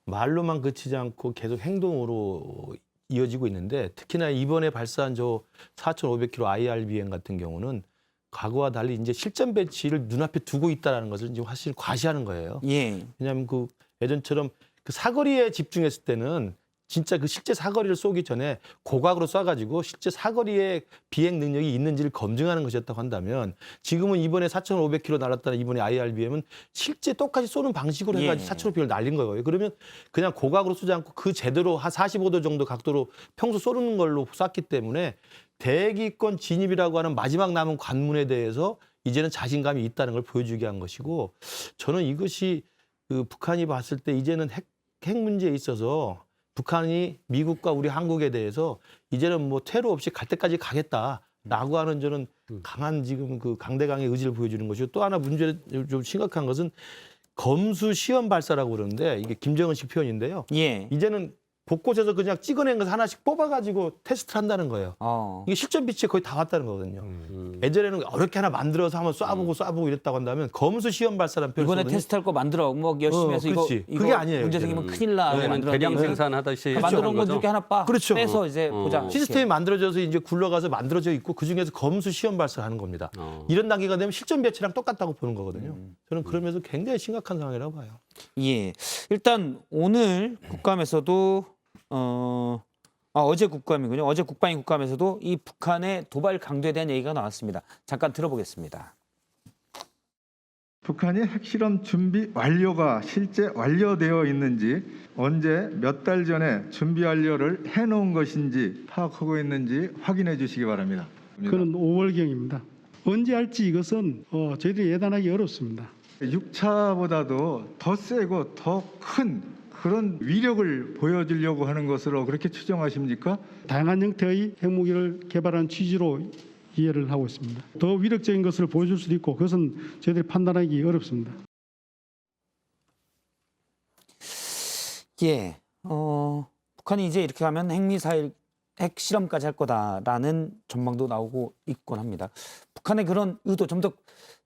말로만 그치지 않고 계속 행동으로 이어지고 있는데 특히나 이번에 발사한 저 4,500km IRBM 같은 경우는 과거와 달리 이제 실전 배치를 눈앞에 두고 있다는 것을 이제 사실 과시하는 거예요. 예. 왜냐하면 그 예전처럼 그 사거리에 집중했을 때는 진짜 그 실제 사거리를 쏘기 전에 고각으로 쏴가지고 실제 사거리에 비행 능력이 있는지를 검증하는 것이었다고 한다면 지금은 이번에 4,500km 날았다는 이번에 IRBM은 실제 똑같이 쏘는 방식으로 해가지고 4,500km를 날린 거예요. 그러면 그냥 고각으로 쏘지 않고 그 제대로 한 45도 정도 각도로 평소 쏘는 걸로 쐈기 때문에 대기권 진입이라고 하는 마지막 남은 관문에 대해서 이제는 자신감이 있다는 걸 보여주게 한 것이고 저는 이것이 그 북한이 봤을 때 이제는 핵 문제에 있어서 북한이 미국과 우리 한국에 대해서 이제는 뭐 테러 없이 갈 때까지 가겠다라고 하는 저는 강한 지금 그 강대강의 의지를 보여주는 것이고 또 하나 문제를 좀 심각한 것은 검수 시험 발사라고 그러는데 이게 김정은식 표현인데요. 예. 이제는 곳곳에서 그냥 찍어낸 것 하나씩 뽑아가지고 테스트를 한다는 거예요. 이게 실전 비치에 거의 다 왔다는 거거든요. 예전에는 어렵게 하나 만들어서 한번 쏴보고 이랬다고 한다면 검수 시험 발사라는 표현을 이번에 테스트할 거 만들어 뭐 열심히 해서 그렇지. 이거 그게 아니에요, 문제 이제는. 생기면 큰일 나. 이제는 대량 생산하듯이 만들어 하는 놓은 거 거죠. 이렇게 하나 그렇죠. 빼서 이제 보자. 시스템이 만들어져서 이제 굴러가서 만들어져 있고 그중에서 검수 시험 발사를 하는 겁니다. 이런 단계가 되면 실전 배치랑 똑같다고 보는 거거든요. 저는 그러면서 굉장히 심각한 상황이라고 봐요. 예. 일단 오늘 국감에서도 어제 국감이군요. 어제 국방위 국감에서도 이 북한의 도발 강도에 대한 얘기가 나왔습니다. 잠깐 들어보겠습니다. 북한이 핵실험 준비 완료가 실제 완료되어 있는지 언제 몇 달 전에 준비 완료를 해놓은 것인지 파악하고 있는지 확인해 주시기 바랍니다. 그는 5월경입니다. 언제 할지 이것은 저희들이 예단하기 어렵습니다. 6차보다도 더 세고 더 큰 그런 위력을 보여주려고 하는 것으로 그렇게 추정하십니까? 다양한 형태의 핵무기를 개발한 취지로 이해를 하고 있습니다. 더 위력적인 것을 보여줄 수도 있고 그것은 저희들이 판단하기 어렵습니다. 예. 북한이 이제 이렇게 가면 핵미사일 핵 실험까지 할 거다라는 전망도 나오고 있곤 합니다. 북한의 그런 의도 좀 더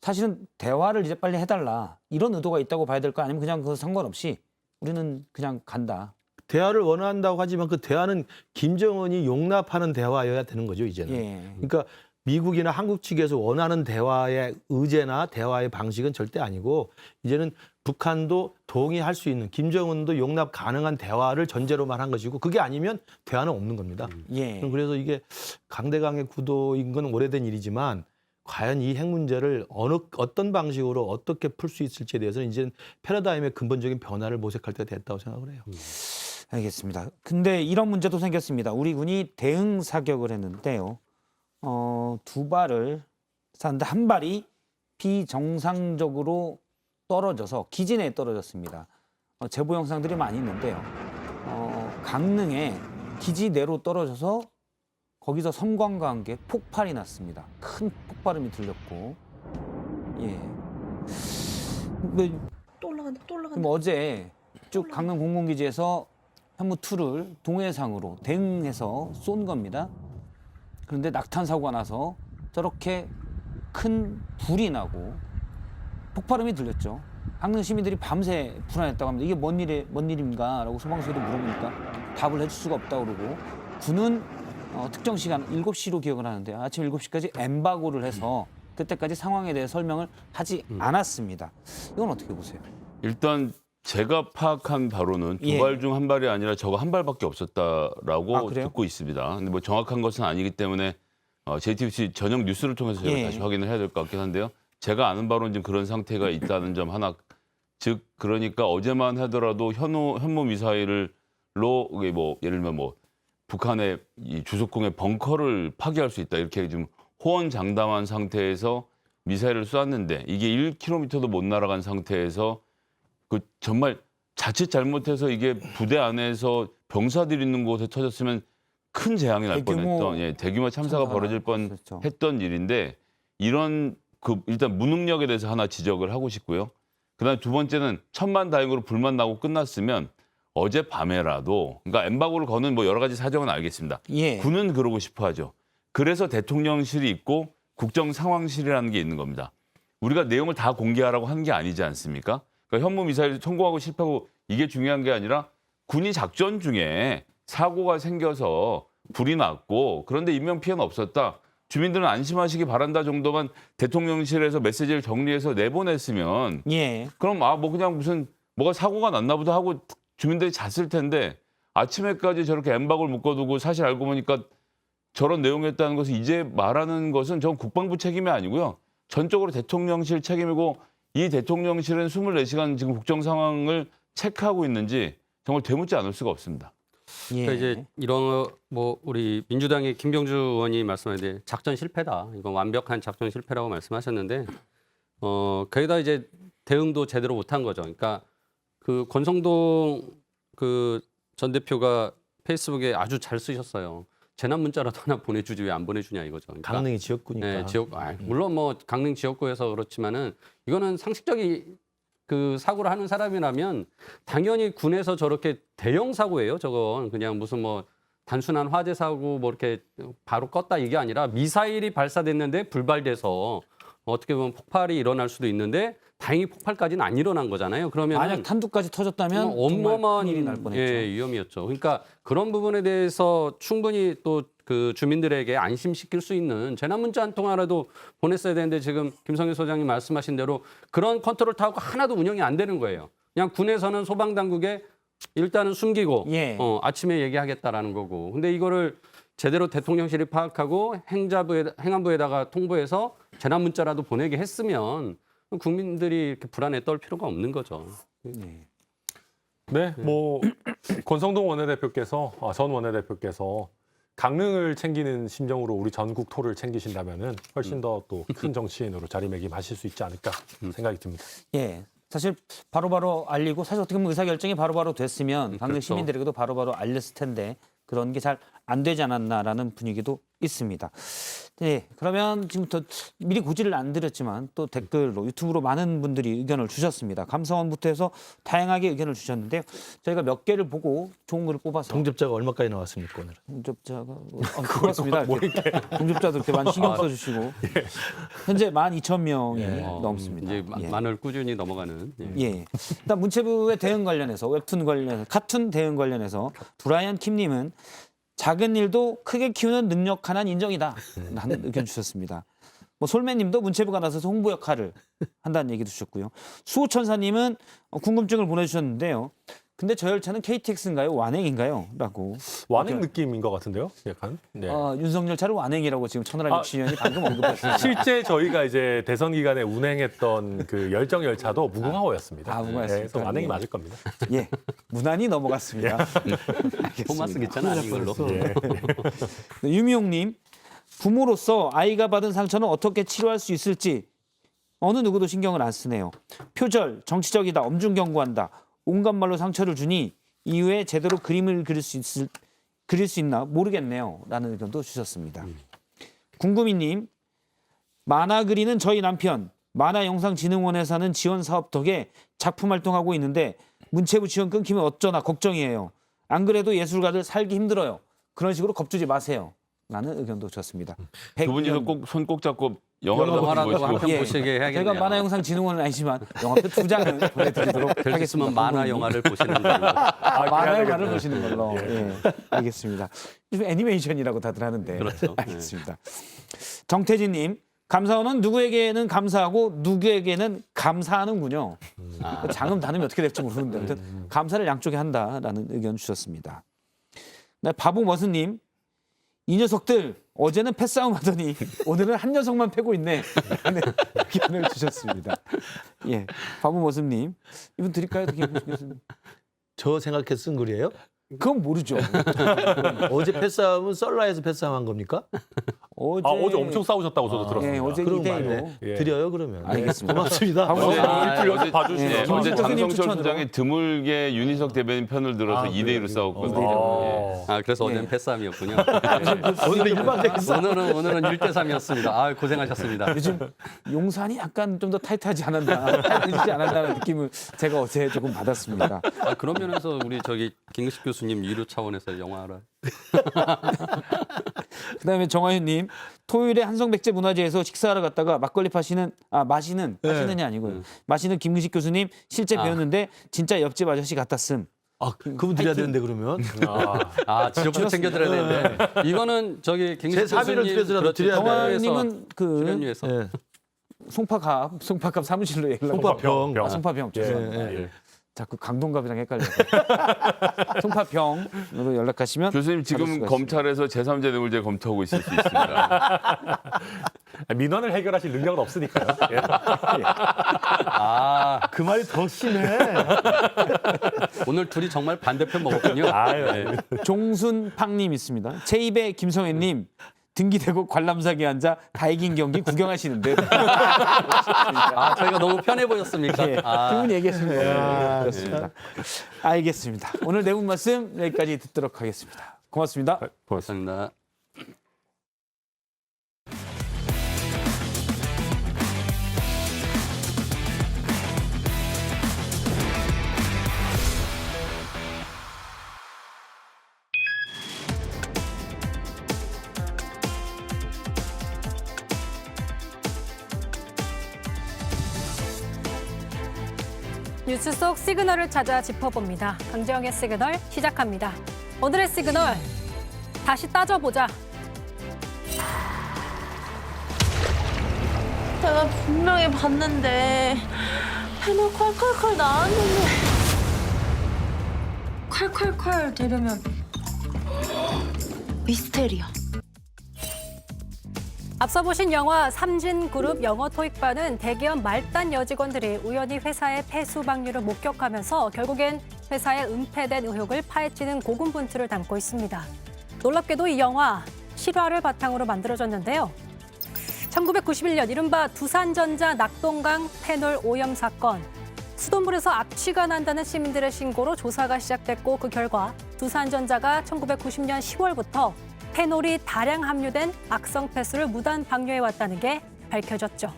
사실은 대화를 이제 빨리 해달라 이런 의도가 있다고 봐야 될까 아니면 그냥 그 상관없이 우리는 그냥 간다. 대화를 원한다고 하지만 그 대화는 김정은이 용납하는 대화여야 되는 거죠, 이제는. 예. 그러니까 미국이나 한국 측에서 원하는 대화의 의제나 대화의 방식은 절대 아니고 이제는 북한도 동의할 수 있는 김정은도 용납 가능한 대화를 전제로만 한 것이고 그게 아니면 대화는 없는 겁니다. 예. 그래서 이게 강대강의 구도인 건 오래된 일이지만 과연 이 핵 문제를 어떤 방식으로 어떻게 풀 수 있을지에 대해서는 이제는 패러다임의 근본적인 변화를 모색할 때가 됐다고 생각을 해요. 알겠습니다. 근데 이런 문제도 생겼습니다. 우리 군이 대응 사격을 했는데요. 2발을 쐈는데 한 발이 비정상적으로 떨어져서 기진에 떨어졌습니다. 제보 영상들이 많이 있는데요. 강릉에 기지 내로 떨어져서 거기서 섬광과 함께 폭발이 났습니다. 큰 폭발음이 들렸고, 예. 또 올라간다. 그럼 어제 쭉 강릉 공군기지에서 현무2를 동해상으로 대응해서 쏜 겁니다. 그런데 낙탄 사고가 나서 저렇게 큰 불이 나고 폭발음이 들렸죠. 강릉 시민들이 밤새 불안했다고 합니다. 이게 뭔 일인가라고 소방서에도 물어보니까 답을 해줄 수가 없다고 그러고 군은 특정 시간 7시로 기억을 하는데 아침 7시까지 엠바고를 해서 그때까지 상황에 대해 설명을 하지 않았습니다. 이건 어떻게 보세요? 일단 제가 파악한 바로는 예. 2발 중 1발이 아니라 저거 1발밖에 없었다라고 그래요? 듣고 있습니다. 근데 뭐 정확한 것은 아니기 때문에 JTBC 저녁 뉴스를 통해서 제가 예. 다시 확인을 해야 될 것 같긴 한데요. 제가 아는 바로는 지금 그런 상태가 있다는 점 하나 즉 그러니까 어제만 하더라도 현무 미사일로 이게 뭐 예를 들면 뭐 북한의 이 주석공의 벙커를 파괴할 수 있다 이렇게 좀 호언장담한 상태에서 미사일을 쐈는데 이게 1km도 못 날아간 상태에서 그 정말 자칫 잘못해서 이게 부대 안에서 병사들이 있는 곳에 터졌으면 큰 재앙이 날 뻔했던 대규모 참사가 벌어질 뻔했던 일인데 이런 그 일단 무능력에 대해서 하나 지적을 하고 싶고요. 그다음 두 번째는 천만다행으로 불만 나고 끝났으면 어젯밤에라도 그러니까 엠바고를 거는 뭐 여러 가지 사정은 알겠습니다. 예. 군은 그러고 싶어하죠. 그래서 대통령실이 있고 국정상황실이라는 게 있는 겁니다. 우리가 내용을 다 공개하라고 한 게 아니지 않습니까? 그러니까 현무 미사일 성공하고 실패하고 이게 중요한 게 아니라 군이 작전 중에 사고가 생겨서 불이 났고 그런데 인명 피해는 없었다. 주민들은 안심하시기 바란다 정도만 대통령실에서 메시지를 정리해서 내보냈으면 예. 그럼 뭐 그냥 무슨 뭐가 사고가 났나 보다 하고 주민들이 잤을 텐데 아침에까지 저렇게 엠박을 묶어두고 사실 알고 보니까 저런 내용이었다는 것을 이제 말하는 것은 전 국방부 책임이 아니고요. 전적으로 대통령실 책임이고 이 대통령실은 24시간 지금 국정 상황을 체크하고 있는지 정말 되묻지 않을 수가 없습니다. 예. 그러니까 이제 이런 뭐 우리 민주당의 김병주 의원이 말씀하는데 작전 실패다. 이건 완벽한 작전 실패라고 말씀하셨는데 거기다 이제 대응도 제대로 못한 거죠. 그러니까 그 권성동 그 전 대표가 페이스북에 아주 잘 쓰셨어요. 재난 문자라도 하나 보내주지 왜 안 보내주냐 이거죠. 그러니까, 강릉이 지역구니까. 네, 물론 뭐 강릉 지역구에서 그렇지만은 이거는 상식적인 그 사고를 하는 사람이라면 당연히 군에서 저렇게 대형 사고예요. 저건 그냥 무슨 뭐 단순한 화재 사고 뭐 이렇게 바로 껐다 이게 아니라 미사일이 발사됐는데 불발돼서 어떻게 보면 폭발이 일어날 수도 있는데 다행히 폭발까지는 안 일어난 거잖아요. 그러면 만약 탄두까지 터졌다면 어마어마한 일이 날 뻔했죠. 위험이었죠. 그러니까 그런 부분에 대해서 충분히 또 그 주민들에게 안심시킬 수 있는 재난 문자 한 통화라도 보냈어야 되는데 지금 김성일 소장님 말씀하신 대로 그런 컨트롤 타워가 하나도 운영이 안 되는 거예요. 그냥 군에서는 소방당국에 일단은 숨기고 예. 아침에 얘기하겠다라는 거고. 근데 이거를 제대로 대통령실이 파악하고 행안부에다가 통보해서 재난 문자라도 보내게 했으면 국민들이 이렇게 불안에 떨 필요가 없는 거죠. 네, 뭐 권성동 원내대표께서 전 원내대표께서 강릉을 챙기는 심정으로 우리 전국 토를 챙기신다면은 훨씬 더 또 큰 정치인으로 자리매김하실 수 있지 않을까 생각이 듭니다. 예. 사실 바로바로 알리고 사실 어떻게 보면 의사결정이 바로바로 됐으면 강릉 그렇죠. 시민들에게도 바로바로 알렸을 텐데 그런 게 잘 안 되지 않았나라는 분위기도 있습니다. 네, 그러면 지금부터 미리 고지를 안 드렸지만 또 댓글로 유튜브로 많은 분들이 의견을 주셨습니다. 감사원부터 해서 다양하게 의견을 주셨는데요. 저희가 몇 개를 보고 좋은 거를 뽑아서 동접자가 얼마까지 나왔습니까 오늘? 동접자가 고맙습니다. 동접자도 이렇게 많이 신경 써주시고 현재 12,000명이 넘습니다. 이제 만을 꾸준히 넘어가는. 예. 일단 문체부의 대응 관련해서 웹툰 관련, 카툰 대응 관련해서 브라이언 킴님은 작은 일도 크게 키우는 능력 하나는 인정이다. 라는 의견 주셨습니다. 뭐 솔매님도 문체부가 나서서 홍보 역할을 한다는 얘기도 주셨고요. 수호천사님은 궁금증을 보내주셨는데요. 근데 저 열차는 KTX인가요? 완행인가요? 라고. 완행 느낌인 것 같은데요, 약간. 네. 윤석 열차를 완행이라고 지금 천하람 시의원이 방금 언급했습니다. 실제 저희가 이제 대선 기간에 운행했던 그 열정 열차도 무궁화호였습니다. 무궁화였습니다. 네, 그래서 완행이 맞을 겁니다. 예, 무난히 넘어갔습니다. 토마스 기차는 아닌 걸로. 네, 유미용님, 부모로서 아이가 받은 상처는 어떻게 치료할 수 있을지 어느 누구도 신경을 안 쓰네요. 표절, 정치적이다, 엄중 경고한다. 온갖 말로 상처를 주니 이후에 제대로 그림을 그릴 수 있나 모르겠네요. 라는 의견도 주셨습니다. 궁금이님, 만화 그리는 저희 남편 만화영상진흥원에서 하는 지원 사업 덕에 작품 활동하고 있는데 문체부 지원 끊기면 어쩌나 걱정이에요. 안 그래도 예술가들 살기 힘들어요. 그런 식으로 겁주지 마세요. 라는 의견도 주셨습니다. 두 분이서 꼭 손 꼭 잡고 영화라도 영화라도 한 편 보시고. 보시게 해야겠네요. 제가 만화영상진흥원은 아니지만 영화표 2장을 보내드리도록 될 수 하겠습니다. 있으면 만화 영화를 보시는 걸로. 만화 영화를 보시는 걸로. 예, 알겠습니다. 요즘 애니메이션이라고 다들 하는데. 그렇죠. 알겠습니다. 정태진님, 감사원은 누구에게는 감사하고 누구에게는 감사하는군요. 장음 단음이 어떻게 될지 모르는데 아무튼 감사를 양쪽에 한다라는 의견 주셨습니다. 네, 바보머스님, 이 녀석들 어제는 패싸움 하더니 오늘은 한 녀석만 패고 있네 라는 의견을 주셨습니다. 예, 바보모습님 이분 드릴까요? 김근식 교수님? 저 생각해서 쓴 글이에요? 그건 모르죠. 어제 패싸움은 썰라에서 패싸움한 겁니까? 어제 엄청 싸우셨다고 저도 들었습니다. 예, 어제 그럼 2대1로. 말네. 드려요 그러면. 알겠습니다. 고맙습니다. 어제 연습 봐주시네요. 예, 어제 김근식 교수님 장성철 추천으로. 소장이 드물게 윤희석 대변인 편을 들어서 2대2로 싸웠거든요. 아, 그래서 예. 어제는 패싸움이었군요. 오늘은 일방적인 싸움. 오늘은 1대3이었습니다. 아, 고생하셨습니다. 요즘 용산이 약간 좀 더 타이트하지 않았다는 느낌을 제가 어제 조금 받았습니다. 아, 그런 면에서 우리 저기 김근식 교수님 유료 차원에서 영화를 그다음에 정화윤님 토요일에 한성백제 문화재에서 식사하러 갔다가 막걸리 마시느냐 아니고요. 마시는 김근식 교수님 실제 배웠는데 진짜 옆집 아저씨 같았음. 아, 그분 드려야 되는데 그러면. 아, 지역도 챙겨드려야 되는데 이거는 저기 김근식 제 사비를 교수님 드려서라도 그렇지, 드려야 돼요. 정화윤님은 그 출연료에서 예. 송파갑 사무실로 연락. 송파병. 송파병 죄송합니다. 예, 예. 자꾸 강동갑이랑 헷갈려서 송파병으로 연락하시면 교수님 받을 지금 수가 검찰에서 제3제 뇌물죄 검토하고 있을 수 있습니다. 민원을 해결하실 능력은 없으니까요. 예. 아, 그 말이 더 심해. 오늘 둘이 정말 반대편 먹었군요. 아유. 네. 종순팡님 있습니다. 제 입에 김성애님 등기대고 관람석에 앉아 다 이긴 경기 구경하시는데 아, 저희가 너무 편해 보였습니까? 예, 아, 두 분이 얘기하시는 그렇습니다. 알겠습니다. 오늘 내분 말씀 여기까지 듣도록 하겠습니다. 고맙습니다. 고맙습니다. 뉴스 속 시그널을 찾아 짚어봅니다. 강재영의 시그널 시작합니다. 오늘의 시그널 다시 따져보자. 내가 분명히 봤는데 페놀 콸콸콸 나왔는데 콸콸콸 되려면 미스테리야. 앞서 보신 영화 삼진그룹 영어 토익반은 대기업 말단 여직원들이 우연히 회사의 폐수 방류를 목격하면서 결국엔 회사에 은폐된 의혹을 파헤치는 고군분투를 담고 있습니다. 놀랍게도 이 영화 실화를 바탕으로 만들어졌는데요. 1991년 이른바 두산전자 낙동강 페놀 오염 사건. 수돗물에서 악취가 난다는 시민들의 신고로 조사가 시작됐고 그 결과 두산전자가 1990년 10월부터 페놀이 다량 함유된 악성 폐수를 무단 방류해왔다는 게 밝혀졌죠.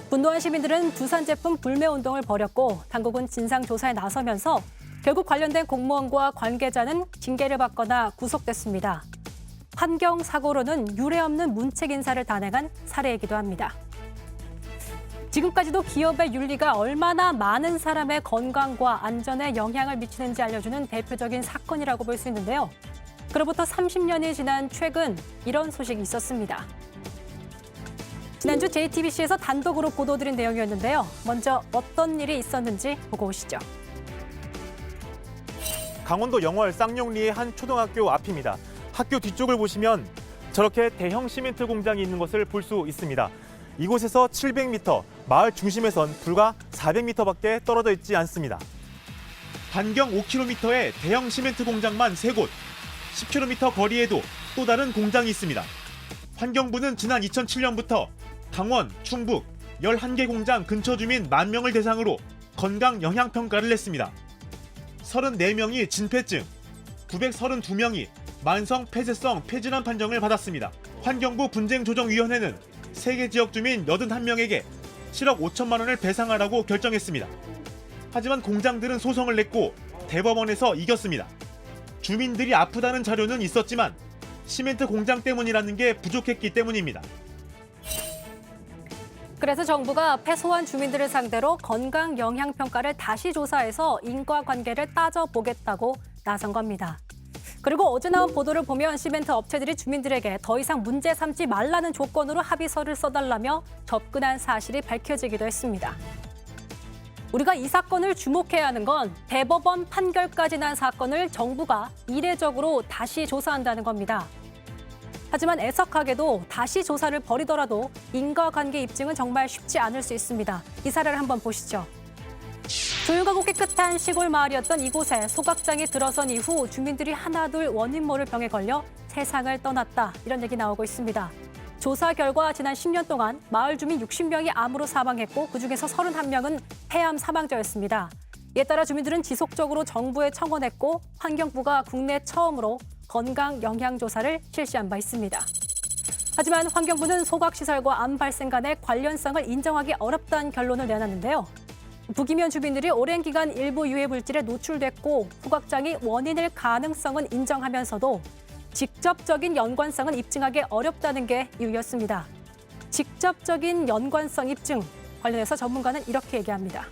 분노한 시민들은 두산 제품 불매 운동을 벌였고 당국은 진상조사에 나서면서 결국 관련된 공무원과 관계자는 징계를 받거나 구속됐습니다. 환경사고로는 유례없는 문책 인사를 단행한 사례이기도 합니다. 지금까지도 기업의 윤리가 얼마나 많은 사람의 건강과 안전에 영향을 미치는지 알려주는 대표적인 사건이라고 볼 수 있는데요. 그로부터 30년이 지난 최근 이런 소식이 있었습니다. 지난주 JTBC에서 단독으로 보도드린 내용이었는데요. 먼저 어떤 일이 있었는지 보고 오시죠. 강원도 영월 쌍용리의 한 초등학교 앞입니다. 학교 뒤쪽을 보시면 저렇게 대형 시멘트 공장이 있는 것을 볼 수 있습니다. 이곳에서 700m, 마을 중심에선 불과 400m밖에 떨어져 있지 않습니다. 반경 5km의 대형 시멘트 공장만 3곳, 10km 거리에도 또 다른 공장이 있습니다. 환경부는 지난 2007년부터 강원, 충북 11개 공장 근처 주민 10,000명을 대상으로 건강 영향 평가를 했습니다. 34명이 진폐증, 932명이 만성 폐쇄성 폐질환 판정을 받았습니다. 환경부 분쟁조정위원회는 3개 지역 주민 81명에게 7억 5천만 원을 배상하라고 결정했습니다. 하지만 공장들은 소송을 냈고 대법원에서 이겼습니다. 주민들이 아프다는 자료는 있었지만 시멘트 공장 때문이라는 게 부족했기 때문입니다. 그래서 정부가 패소한 주민들을 상대로 건강 영향 평가를 다시 조사해서 인과관계를 따져보겠다고 나선 겁니다. 그리고 어제 나온 보도를 보면 시멘트 업체들이 주민들에게 더 이상 문제 삼지 말라는 조건으로 합의서를 써달라며 접근한 사실이 밝혀지기도 했습니다. 우리가 이 사건을 주목해야 하는 건 대법원 판결까지 난 사건을 정부가 이례적으로 다시 조사한다는 겁니다. 하지만 애석하게도 다시 조사를 벌이더라도 인과관계 입증은 정말 쉽지 않을 수 있습니다. 이 사례를 한번 보시죠. 조용하고 깨끗한 시골 마을이었던 이곳에 소각장이 들어선 이후 주민들이 하나둘 원인 모를 병에 걸려 세상을 떠났다. 이런 얘기 나오고 있습니다. 조사 결과 지난 10년 동안 마을 주민 60명이 암으로 사망했고 그중에서 31명은 폐암 사망자였습니다. 이에 따라 주민들은 지속적으로 정부에 청원했고 환경부가 국내 처음으로 건강 영향 조사를 실시한 바 있습니다. 하지만 환경부는 소각시설과 암 발생 간의 관련성을 인정하기 어렵다는 결론을 내놨는데요. 부기면 주민들이 오랜 기간 일부 유해 물질에 노출됐고 소각장이 원인일 가능성은 인정하면서도 직접적인 연관성은 입증하기 어렵다는 게 이유였습니다. 직접적인 연관성 입증 관련해서 전문가는 이렇게 얘기합니다.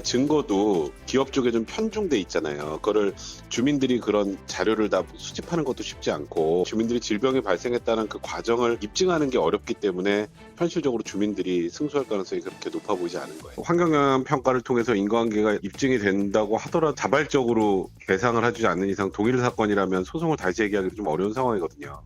증거도 기업 쪽에 좀 편중돼 있잖아요. 그거를 주민들이 그런 자료를 다 수집하는 것도 쉽지 않고 주민들이 질병이 발생했다는 그 과정을 입증하는 게 어렵기 때문에 현실적으로 주민들이 승소할 가능성이 그렇게 높아 보이지 않은 거예요. 환경영향 평가를 통해서 인과관계가 입증이 된다고 하더라도 자발적으로 배상을 해주지 않는 이상 동일 사건이라면 소송을 다시 제기하기 좀 어려운 상황이거든요.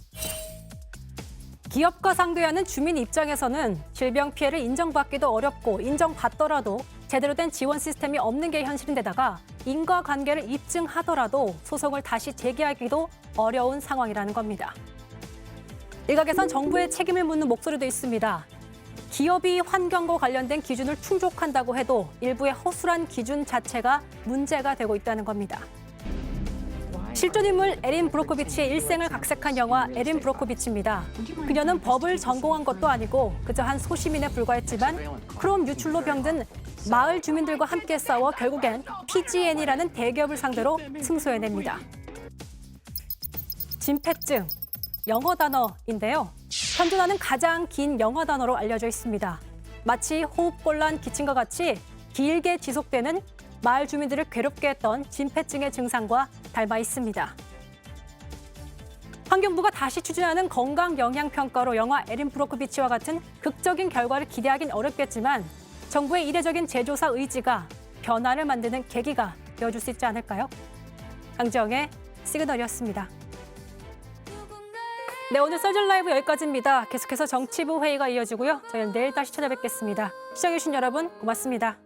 기업과 상대하는 주민 입장에서는 질병 피해를 인정받기도 어렵고 인정받더라도 제대로 된 지원 시스템이 없는 게 현실인데다가 인과관계를 입증하더라도 소송을 다시 제기하기도 어려운 상황이라는 겁니다. 일각에선 정부의 책임을 묻는 목소리도 있습니다. 기업이 환경과 관련된 기준을 충족한다고 해도 일부의 허술한 기준 자체가 문제가 되고 있다는 겁니다. 실존 인물 에린 브로코비치의 일생을 각색한 영화 에린 브로코비치입니다. 그녀는 법을 전공한 것도 아니고 그저 한 소시민에 불과했지만 크롬 유출로 병든 마을 주민들과 함께 싸워 결국엔 PG&E라는 대기업을 상대로 승소해냅니다. 진폐증, 영어 단어인데요. 현존하는 가장 긴 영어 단어로 알려져 있습니다. 마치 호흡곤란, 기침과 같이 길게 지속되는 마을 주민들을 괴롭게 했던 진폐증의 증상과 닮아 있습니다. 환경부가 다시 추진하는 건강 영향 평가로 영화 에린 브로코비치와 같은 극적인 결과를 기대하긴 어렵겠지만 정부의 이례적인 재조사 의지가 변화를 만드는 계기가 되어줄 수 있지 않을까요? 강지영의 시그널이었습니다. 네, 오늘 썰전 라이브 여기까지입니다. 계속해서 정치부 회의가 이어지고요. 저희는 내일 다시 찾아뵙겠습니다. 시청해주신 여러분 고맙습니다.